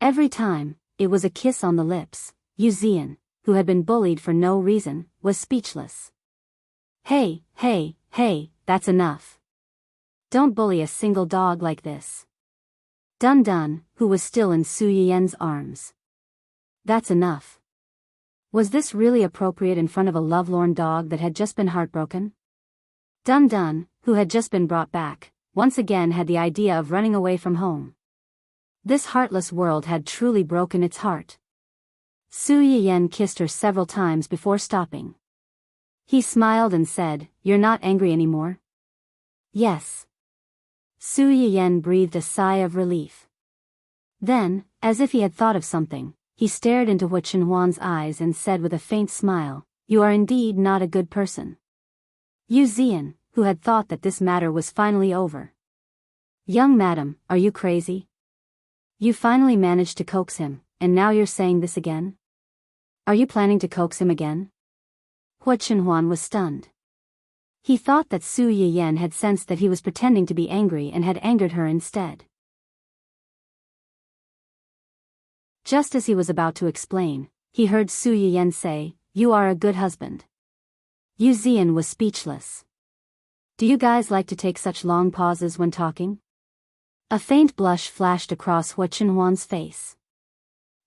Every time, it was a kiss on the lips. Yu Zian, who had been bullied for no reason, was speechless. Hey, that's enough. Don't bully a single dog like this. Dun Dun, who was still in Su Yiyan's arms. That's enough. Was this really appropriate in front of a lovelorn dog that had just been heartbroken? Dun Dun, who had just been brought back, once again had the idea of running away from home. This heartless world had truly broken its heart. Su Yiyan kissed her several times before stopping. He smiled and said, You're not angry anymore? Yes. Su Yiyan breathed a sigh of relief. Then, as if he had thought of something, he stared into Hua Chenhuan's eyes and said with a faint smile, You are indeed not a good person. Yu Zian, who had thought that this matter was finally over. Young madam, are you crazy? You finally managed to coax him, and now you're saying this again? Are you planning to coax him again? Hua Chenhuan was stunned. He thought that Su Yiyan had sensed that he was pretending to be angry and had angered her instead. Just as he was about to explain, he heard Su Yiyan say, You are a good husband. Yu Zian was speechless. Do you guys like to take such long pauses when talking? A faint blush flashed across Hua Chenhuan's face.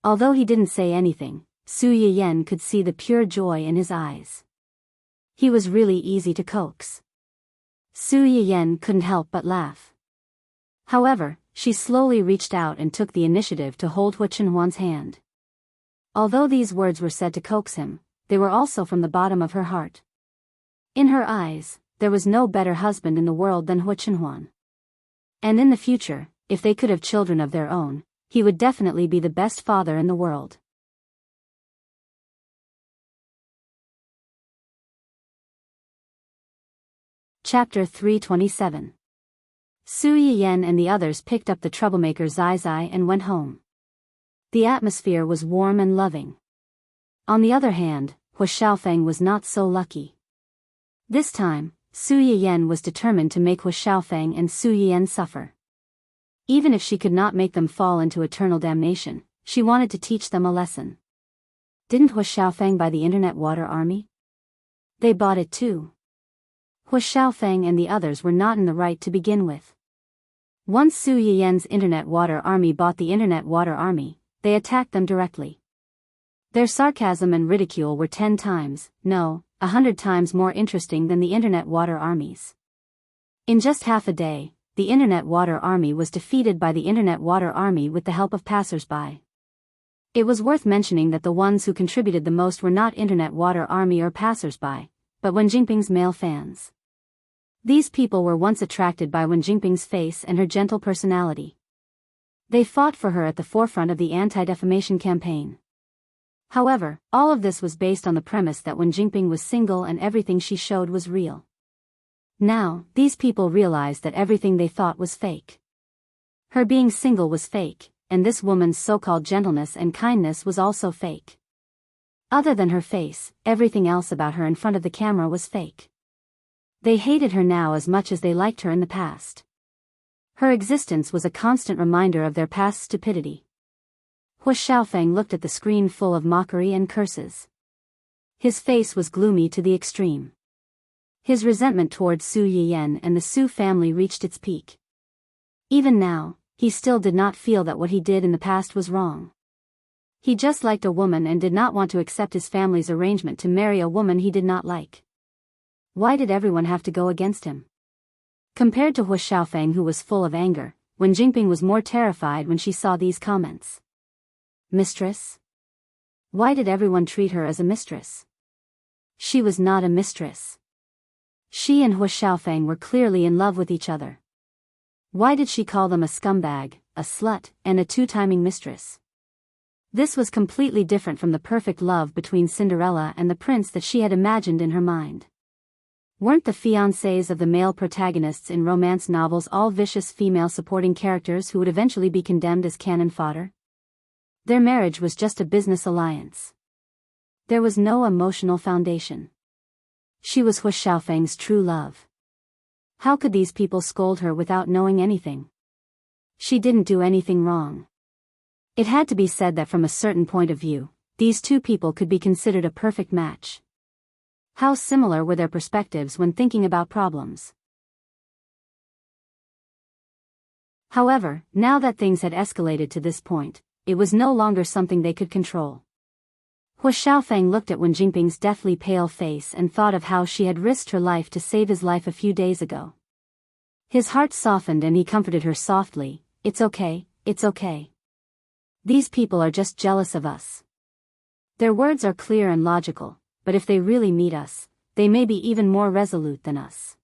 Although he didn't say anything, Su Yiyan could see the pure joy in his eyes. He was really easy to coax. Su Yiyan couldn't help but laugh. However, she slowly reached out and took the initiative to hold Hua Chenhuan's hand. Although these words were said to coax him, they were also from the bottom of her heart. In her eyes, there was no better husband in the world than Hua Chenhuan. And in the future, if they could have children of their own, he would definitely be the best father in the world. Chapter 327. Su Yiyan and the others picked up the troublemaker Zai Zai and went home. The atmosphere was warm and loving. On the other hand, Hua Xiaofeng was not so lucky. This time, Su Yiyan was determined to make Hua Xiaofeng and Su Yiyan suffer. Even if she could not make them fall into eternal damnation, she wanted to teach them a lesson. Didn't Hua Xiaofeng buy the Internet Water Army? They bought it too. Hua Xiaofeng and the others were not in the right to begin with. Once Su Yiyan's Internet Water Army bought the Internet Water Army, they attacked them directly. Their sarcasm and ridicule were 10 times, no, 100 times more interesting than the Internet Water Armies. In just half a day, the Internet Water Army was defeated by the Internet Water Army with the help of passers-by. It was worth mentioning that the ones who contributed the most were not Internet Water Army or passers-by, but Wen Jingping's male fans. These people were once attracted by Wen Jingping's face and her gentle personality. They fought for her at the forefront of the anti-defamation campaign. However, all of this was based on the premise that Wen Jingping was single and everything she showed was real. Now, these people realized that everything they thought was fake. Her being single was fake, and this woman's so-called gentleness and kindness was also fake. Other than her face, everything else about her in front of the camera was fake. They hated her now as much as they liked her in the past. Her existence was a constant reminder of their past stupidity. Hua Xiaofeng looked at the screen full of mockery and curses. His face was gloomy to the extreme. His resentment towards Su Yiyan and the Su family reached its peak. Even now, he still did not feel that what he did in the past was wrong. He just liked a woman and did not want to accept his family's arrangement to marry a woman he did not like. Why did everyone have to go against him? Compared to Hua Xiaofeng, who was full of anger, Wen Jingping was more terrified when she saw these comments. Mistress? Why did everyone treat her as a mistress? She was not a mistress. She and Hua Xiaofeng were clearly in love with each other. Why did she call them a scumbag, a slut, and a two-timing mistress? This was completely different from the perfect love between Cinderella and the prince that she had imagined in her mind. Weren't the fiancés of the male protagonists in romance novels all vicious female supporting characters who would eventually be condemned as cannon fodder? Their marriage was just a business alliance. There was no emotional foundation. She was Hua Xiaofeng's true love. How could these people scold her without knowing anything? She didn't do anything wrong. It had to be said that from a certain point of view, these two people could be considered a perfect match. How similar were their perspectives when thinking about problems. However, now that things had escalated to this point, it was no longer something they could control. Hua Xiaofeng looked at Wen Jingping's deathly pale face and thought of how she had risked her life to save his life a few days ago. His heart softened and he comforted her softly, "It's okay, it's okay. These people are just jealous of us. Their words are clear and logical, but if they really meet us, they may be even more resolute than us.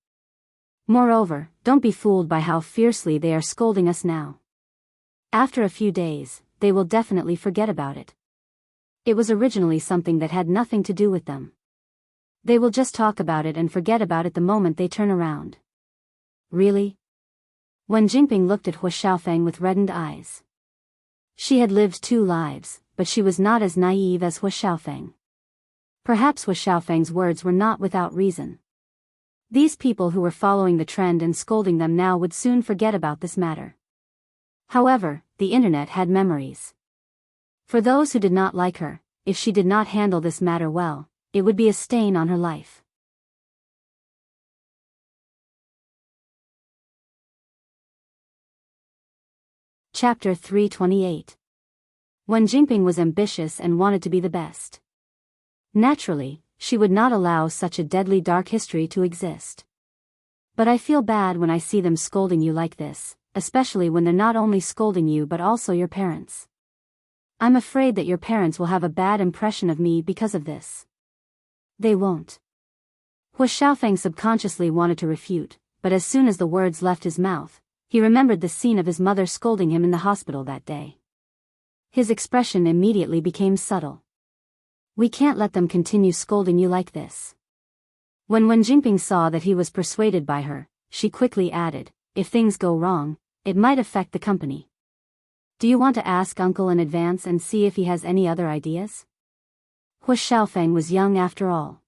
Moreover, don't be fooled by how fiercely they are scolding us now. After a few days, they will definitely forget about it. It was originally something that had nothing to do with them. They will just talk about it and forget about it the moment they turn around." Really? Wen Jingping looked at Hua Xiaofeng with reddened eyes. She had lived 2 lives, but she was not as naive as Hua Xiaofeng. Perhaps Hua Xiaofeng's words were not without reason. These people who were following the trend and scolding them now would soon forget about this matter. However, the internet had memories. For those who did not like her, if she did not handle this matter well, it would be a stain on her life. Chapter 328. Wen Jingping was ambitious and wanted to be the best. Naturally, she would not allow such a deadly dark history to exist. But I feel bad when I see them scolding you like this, especially when they're not only scolding you but also your parents. I'm afraid that your parents will have a bad impression of me because of this. They won't. Hua Xiaofeng subconsciously wanted to refute, but as soon as the words left his mouth, he remembered the scene of his mother scolding him in the hospital that day. His expression immediately became subtle. We can't let them continue scolding you like this. When Wen Jingping saw that he was persuaded by her, she quickly added, if things go wrong, it might affect the company. Do you want to ask Uncle in advance and see if he has any other ideas? Hua Xiaofeng was young after all.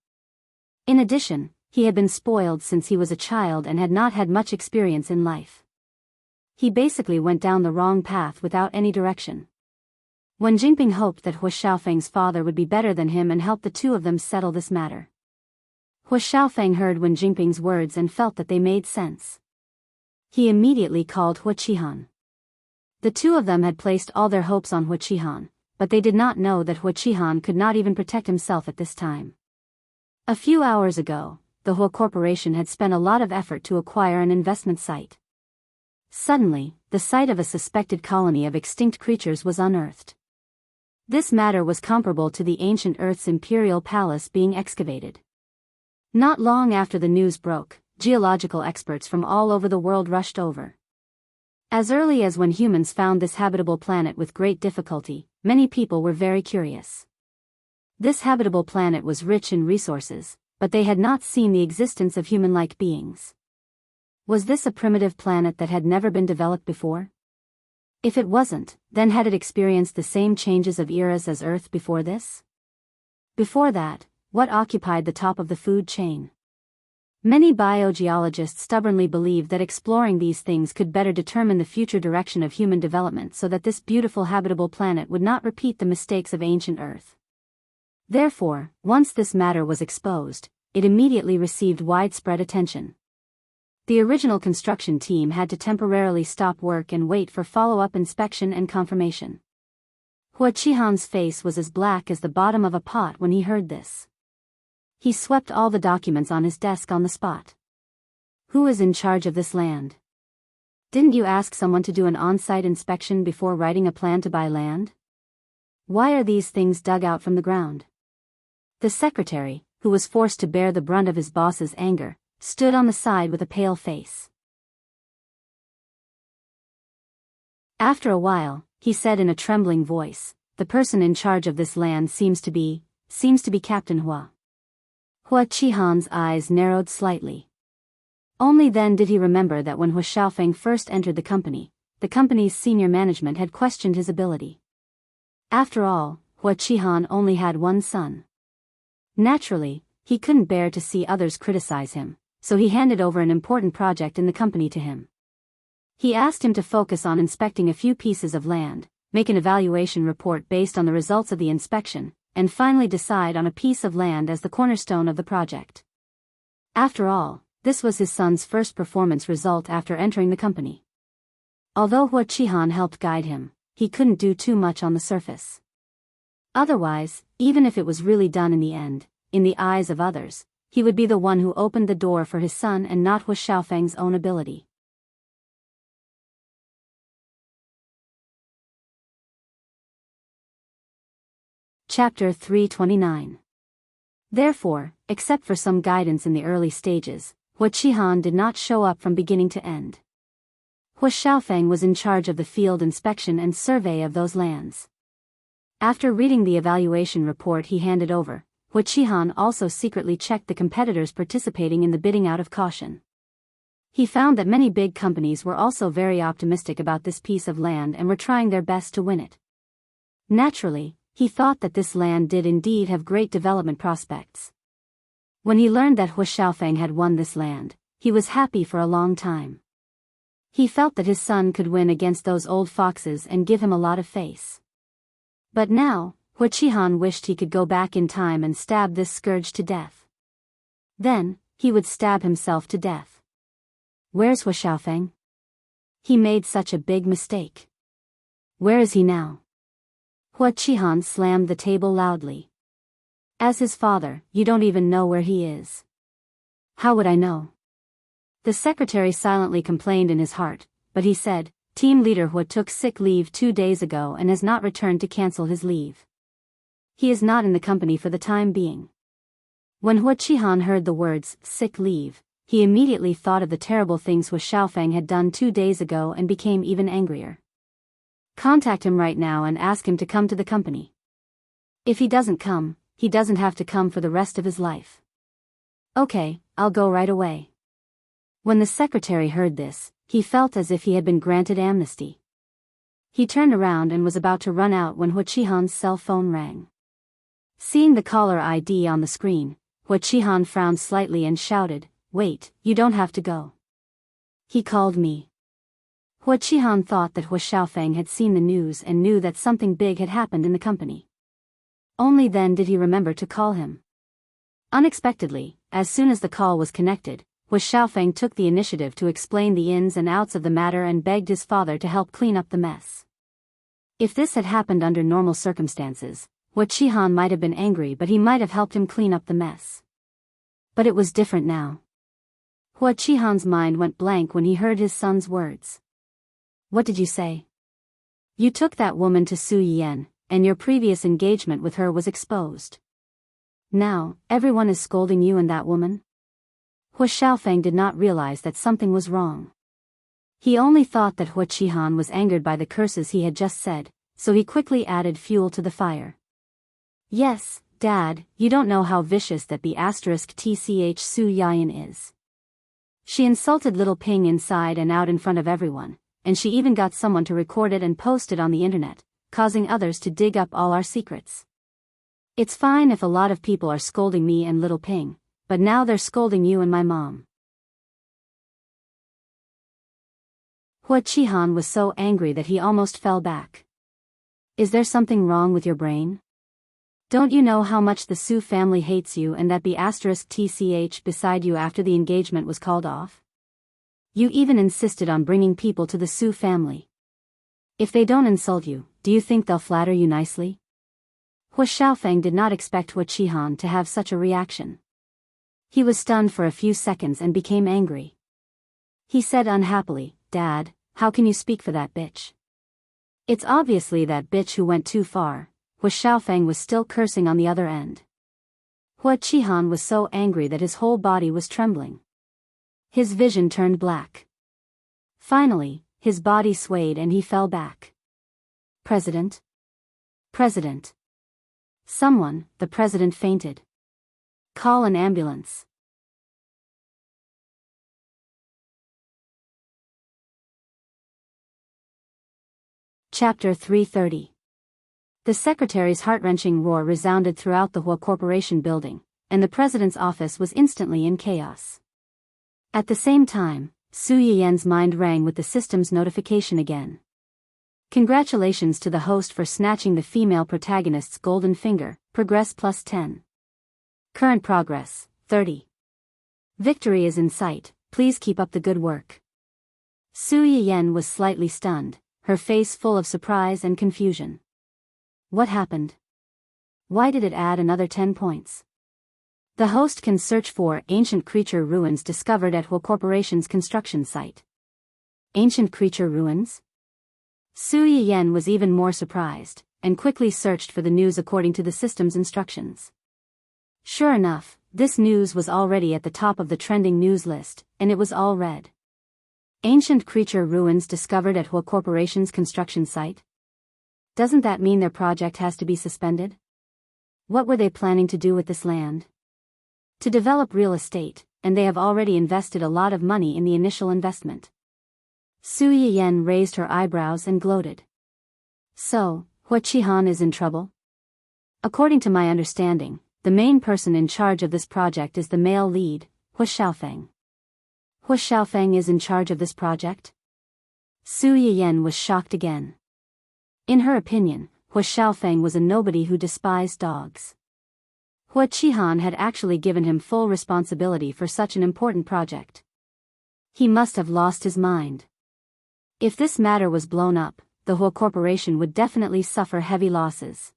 In addition, he had been spoiled since he was a child and had not had much experience in life. He basically went down the wrong path without any direction. Wen Jingping hoped that Hua Xiaofeng's father would be better than him and help the two of them settle this matter. Hua Xiaofeng heard Wen Jingping's words and felt that they made sense. He immediately called Hua Qihan. The two of them had placed all their hopes on Hua Qihan, but they did not know that Hua Qihan could not even protect himself at this time. A few hours ago, the Hua Corporation had spent a lot of effort to acquire an investment site. Suddenly, the site of a suspected colony of extinct creatures was unearthed. This matter was comparable to the ancient Earth's imperial palace being excavated. Not long after the news broke, geological experts from all over the world rushed over. As early as when humans found this habitable planet with great difficulty, many people were very curious. This habitable planet was rich in resources, but they had not seen the existence of human-like beings. Was this a primitive planet that had never been developed before? If it wasn't, then had it experienced the same changes of eras as Earth before this? Before that, what occupied the top of the food chain? Many biogeologists stubbornly believed that exploring these things could better determine the future direction of human development so that this beautiful habitable planet would not repeat the mistakes of ancient Earth. Therefore, once this matter was exposed, it immediately received widespread attention. The original construction team had to temporarily stop work and wait for follow-up inspection and confirmation. Hua Qihan's face was as black as the bottom of a pot when he heard this. He swept all the documents on his desk on the spot. Who is in charge of this land? Didn't you ask someone to do an on-site inspection before writing a plan to buy land? Why are these things dug out from the ground? The secretary, who was forced to bear the brunt of his boss's anger, stood on the side with a pale face. After a while, he said in a trembling voice, "The person in charge of this land seems to be Captain Hua." Hua Qihan's eyes narrowed slightly. Only then did he remember that when Hua Xiaofeng first entered the company's senior management had questioned his ability. After all, Hua Qihan only had one son. Naturally, he couldn't bear to see others criticize him, so he handed over an important project in the company to him. He asked him to focus on inspecting a few pieces of land, make an evaluation report based on the results of the inspection, and finally decide on a piece of land as the cornerstone of the project. After all, this was his son's first performance result after entering the company. Although Hua Qihan helped guide him, he couldn't do too much on the surface. Otherwise, even if it was really done in the end, in the eyes of others, he would be the one who opened the door for his son and not Hua Xiaofeng's own ability. Chapter 329. Therefore, except for some guidance in the early stages, Hua Qihan did not show up from beginning to end. Hua Xiaofeng was in charge of the field inspection and survey of those lands. After reading the evaluation report he handed over, Hua Qihan also secretly checked the competitors participating in the bidding out of caution. He found that many big companies were also very optimistic about this piece of land and were trying their best to win it. Naturally, he thought that this land did indeed have great development prospects. When he learned that Hua Xiaofeng had won this land, he was happy for a long time. He felt that his son could win against those old foxes and give him a lot of face. But now, Hua Qihan wished he could go back in time and stab this scourge to death. Then, he would stab himself to death. Where's Hua Xiaofeng? He made such a big mistake. Where is he now? Hua Qihan slammed the table loudly. As his father, you don't even know where he is. How would I know? The secretary silently complained in his heart, but he said, Team leader Hua took sick leave 2 days ago and has not returned to cancel his leave. He is not in the company for the time being. When Hua Qihan heard the words, sick leave, he immediately thought of the terrible things Hua Xiaofeng had done 2 days ago and became even angrier. Contact him right now and ask him to come to the company. If he doesn't come, he doesn't have to come for the rest of his life. Okay, I'll go right away. When the secretary heard this, He felt as if he had been granted amnesty. He turned around and was about to run out when Hua Qihan's cell phone rang. Seeing the caller ID on the screen, Hua Qihan frowned slightly and shouted, "Wait, you don't have to go." "He called me." Hua Qihan thought that Hua Xiaofeng had seen the news and knew that something big had happened in the company. Only then did he remember to call him. Unexpectedly, as soon as the call was connected, Hua Xiaofeng took the initiative to explain the ins and outs of the matter and begged his father to help clean up the mess. If this had happened under normal circumstances, Hua Qihan might have been angry, but he might have helped him clean up the mess. But it was different now. Hua Qihan's mind went blank when he heard his son's words. "What did you say?" "You took that woman to Su Yiyan, and your previous engagement with her was exposed. Now, everyone is scolding you and that woman?" Hua Xiaofeng did not realize that something was wrong. He only thought that Hua Qihan was angered by the curses he had just said, so he quickly added fuel to the fire. "Yes, Dad, you don't know how vicious that *tch Su Yiyan is. She insulted little Ping inside and out in front of everyone, and she even got someone to record it and post it on the internet, causing others to dig up all our secrets. It's fine if a lot of people are scolding me and little Ping, but now they're scolding you and my mom." Hua Qihan was so angry that he almost fell back. "Is there something wrong with your brain? Don't you know how much the Su family hates you and that *tch beside you after the engagement was called off? You even insisted on bringing people to the Su family. If they don't insult you, do you think they'll flatter you nicely?" Hua Xiaofeng did not expect Hua Qihan to have such a reaction. He was stunned for a few seconds and became angry. He said unhappily, "Dad, how can you speak for that bitch? It's obviously that bitch who went too far." Hua Xiaofeng was still cursing on the other end. Hua Qihan was so angry that his whole body was trembling. His vision turned black. Finally, his body swayed and he fell back. "President? President! Someone!" The president fainted. "Call an ambulance." Chapter 330. The secretary's heart-wrenching roar resounded throughout the Hua Corporation building, and the president's office was instantly in chaos. At the same time, Su Yiyan's mind rang with the system's notification again. "Congratulations to the host for snatching the female protagonist's golden finger, progress +10. Current progress, 30. Victory is in sight, please keep up the good work." Su Yiyan was slightly stunned, her face full of surprise and confusion. What happened? Why did it add another 10 points? The host can search for ancient creature ruins discovered at Hua Corporation's construction site. Ancient creature ruins? Su Yiyan was even more surprised, and quickly searched for the news according to the system's instructions. Sure enough, this news was already at the top of the trending news list, and it was all red. Ancient creature ruins discovered at Hua Corporation's construction site? Doesn't that mean their project has to be suspended? What were they planning to do with this land? To develop real estate, and they have already invested a lot of money in the initial investment. Su Yiyan raised her eyebrows and gloated. So, Hua Qihan is in trouble? According to my understanding, the main person in charge of this project is the male lead, Hua Xiaofeng. Hua Xiaofeng is in charge of this project? Su Yiyan was shocked again. In her opinion, Hua Xiaofeng was a nobody who despised dogs. Hua Qihan had actually given him full responsibility for such an important project. He must have lost his mind. If this matter was blown up, the Hua Corporation would definitely suffer heavy losses.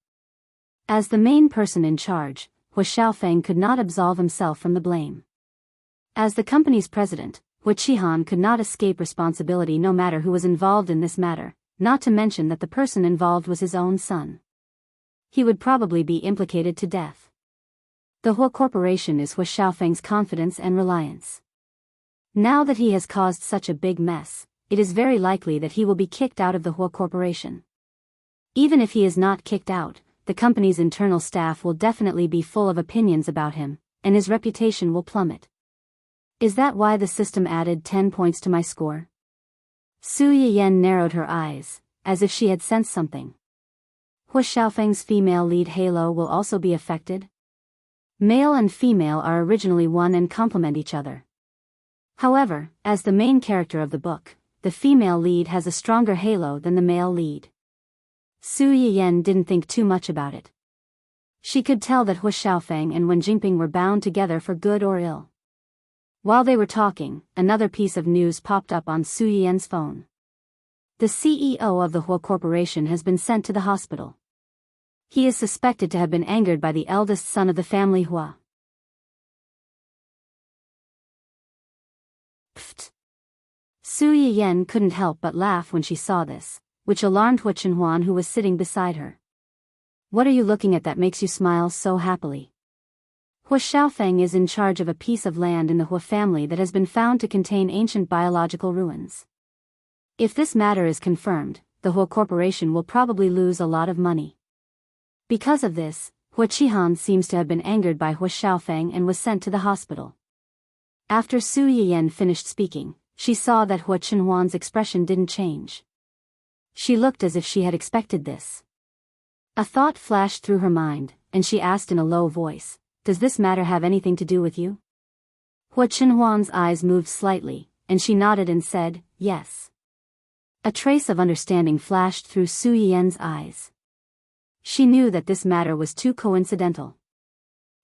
As the main person in charge, Hua Xiaofeng could not absolve himself from the blame. As the company's president, Hua Qihan could not escape responsibility no matter who was involved in this matter, not to mention that the person involved was his own son. He would probably be implicated to death. The Hua Corporation is Hua Xiaofeng's confidence and reliance. Now that he has caused such a big mess, it is very likely that he will be kicked out of the Hua Corporation. Even if he is not kicked out, the company's internal staff will definitely be full of opinions about him, and his reputation will plummet. Is that why the system added 10 points to my score? Su Yiyan narrowed her eyes, as if she had sensed something. Hua Xiaofeng's female lead halo will also be affected? Male and female are originally one and complement each other. However, as the main character of the book, the female lead has a stronger halo than the male lead. Su Yiyan didn't think too much about it. She could tell that Hua Xiaofeng and Wen Jingping were bound together for good or ill. While they were talking, another piece of news popped up on Su Yiyan's phone. The CEO of the Hua Corporation has been sent to the hospital. He is suspected to have been angered by the eldest son of the family Hua. Pfft. Su Yiyan couldn't help but laugh when she saw this, which alarmed Hua Chenhuan, who was sitting beside her. What are you looking at that makes you smile so happily? Hua Xiaofeng is in charge of a piece of land in the Hua family that has been found to contain ancient biological ruins. If this matter is confirmed, the Hua Corporation will probably lose a lot of money. Because of this, Hua Qihan seems to have been angered by Hua Xiaofeng and was sent to the hospital. After Su Yiyan finished speaking, she saw that Hua Chenhuan's expression didn't change. She looked as if she had expected this. A thought flashed through her mind, and she asked in a low voice, "Does this matter have anything to do with you?" Hua Chenhuan's eyes moved slightly, and she nodded and said, "Yes." A trace of understanding flashed through Su Yiyan's eyes. She knew that this matter was too coincidental.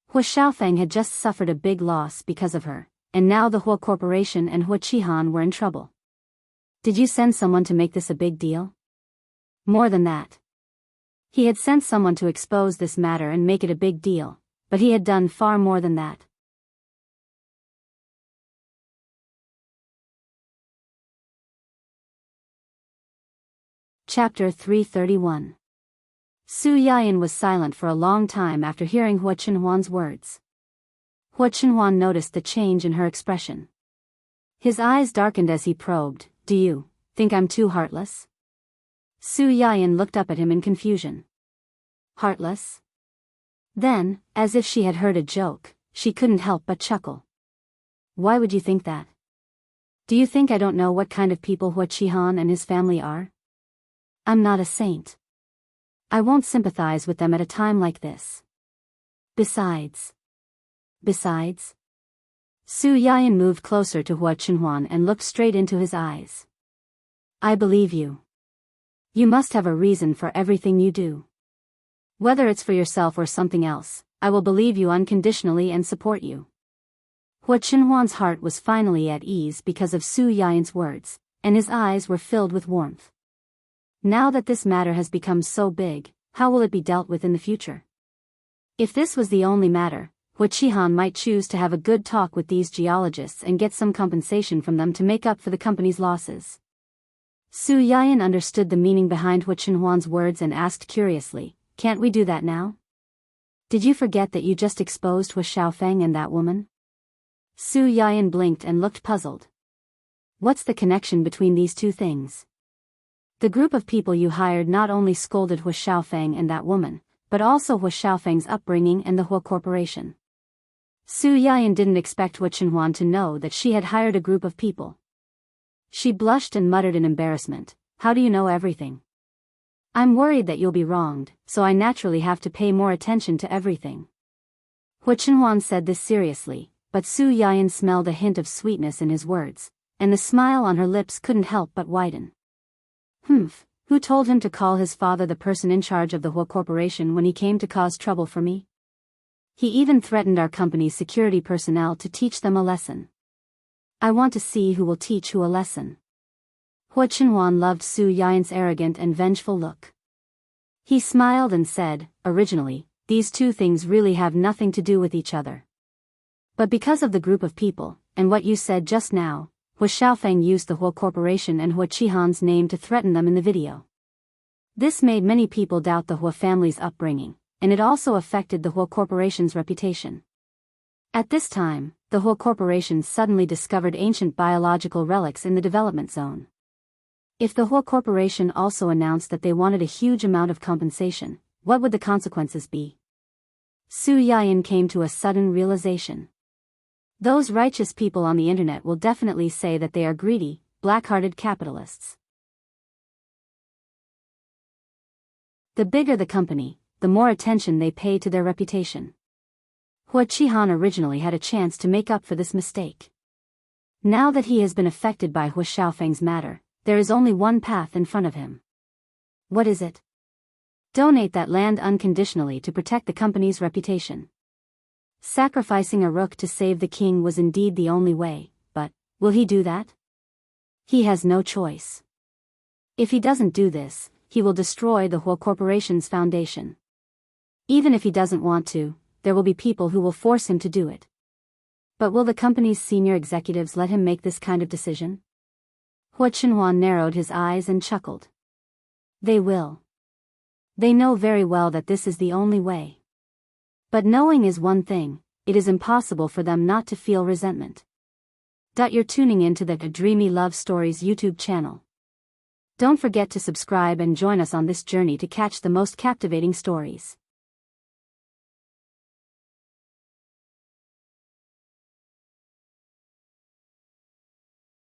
Hua Xiaofeng had just suffered a big loss because of her, and now the Hua Corporation and Hua Qihan were in trouble. Did you send someone to make this a big deal? More than that. He had sent someone to expose this matter and make it a big deal, but he had done far more than that. Chapter 331. Su Yiyan was silent for a long time after hearing Hua Chenhuan's words. Hua Chenhuan noticed the change in her expression. His eyes darkened as he probed, "Do you think I'm too heartless?" Su Yiyan looked up at him in confusion. Heartless? Then, as if she had heard a joke, she couldn't help but chuckle. Why would you think that? Do you think I don't know what kind of people Hua Qihan and his family are? I'm not a saint. I won't sympathize with them at a time like this. Besides, Su Yiyan moved closer to Hua Chenhuan and looked straight into his eyes. I believe you. You must have a reason for everything you do. Whether it's for yourself or something else, I will believe you unconditionally and support you. Hua Chenhuan's heart was finally at ease because of Su Yiyan's words, and his eyes were filled with warmth. Now that this matter has become so big, how will it be dealt with in the future? If this was the only matter, Hua Qihan might choose to have a good talk with these geologists and get some compensation from them to make up for the company's losses. Su Yiyan understood the meaning behind Hua Chenhuan's words and asked curiously, "Can't we do that now? Did you forget that you just exposed Hua Xiaofeng and that woman?" Su Yiyan blinked and looked puzzled. What's the connection between these two things? The group of people you hired not only scolded Hua Xiaofeng and that woman, but also Hua Xiaofeng's upbringing and the Hua Corporation. Su Yiyan didn't expect Hua Chenhuan to know that she had hired a group of people. She blushed and muttered in embarrassment, "How do you know everything? I'm worried that you'll be wronged, so I naturally have to pay more attention to everything." Hua Chenhuan said this seriously, but Su Yiyan smelled a hint of sweetness in his words, and the smile on her lips couldn't help but widen. Who told him to call his father the person in charge of the Hua Corporation when he came to cause trouble for me? He even threatened our company's security personnel to teach them a lesson. I want to see who will teach who a lesson. Hua Chenhuan loved Su Yiyan's arrogant and vengeful look. He smiled and said, "Originally, these two things really have nothing to do with each other. But because of the group of people, and what you said just now, Hua Xiaofeng used the Hua Corporation and Hua Qihan's name to threaten them in the video. This made many people doubt the Hua family's upbringing, and it also affected the Hua Corporation's reputation. At this time, the Hua Corporation suddenly discovered ancient biological relics in the development zone. If the Hua Corporation also announced that they wanted a huge amount of compensation, what would the consequences be?" Su Yiyan came to a sudden realization. Those righteous people on the internet will definitely say that they are greedy, black-hearted capitalists. The bigger the company, the more attention they pay to their reputation. Hua Qihan originally had a chance to make up for this mistake. Now that he has been affected by Hua Xiaofeng's matter, there is only one path in front of him. What is it? Donate that land unconditionally to protect the company's reputation. Sacrificing a rook to save the king was indeed the only way, but will he do that? He has no choice. If he doesn't do this, he will destroy the Hua Corporation's foundation. Even if he doesn't want to, there will be people who will force him to do it. But will the company's senior executives let him make this kind of decision? Hua Qinhuan narrowed his eyes and chuckled. They will. They know very well that this is the only way. But knowing is one thing, it is impossible for them not to feel resentment. You're tuning into the Dreamy Love Stories YouTube channel. Don't forget to subscribe and join us on this journey to catch the most captivating stories.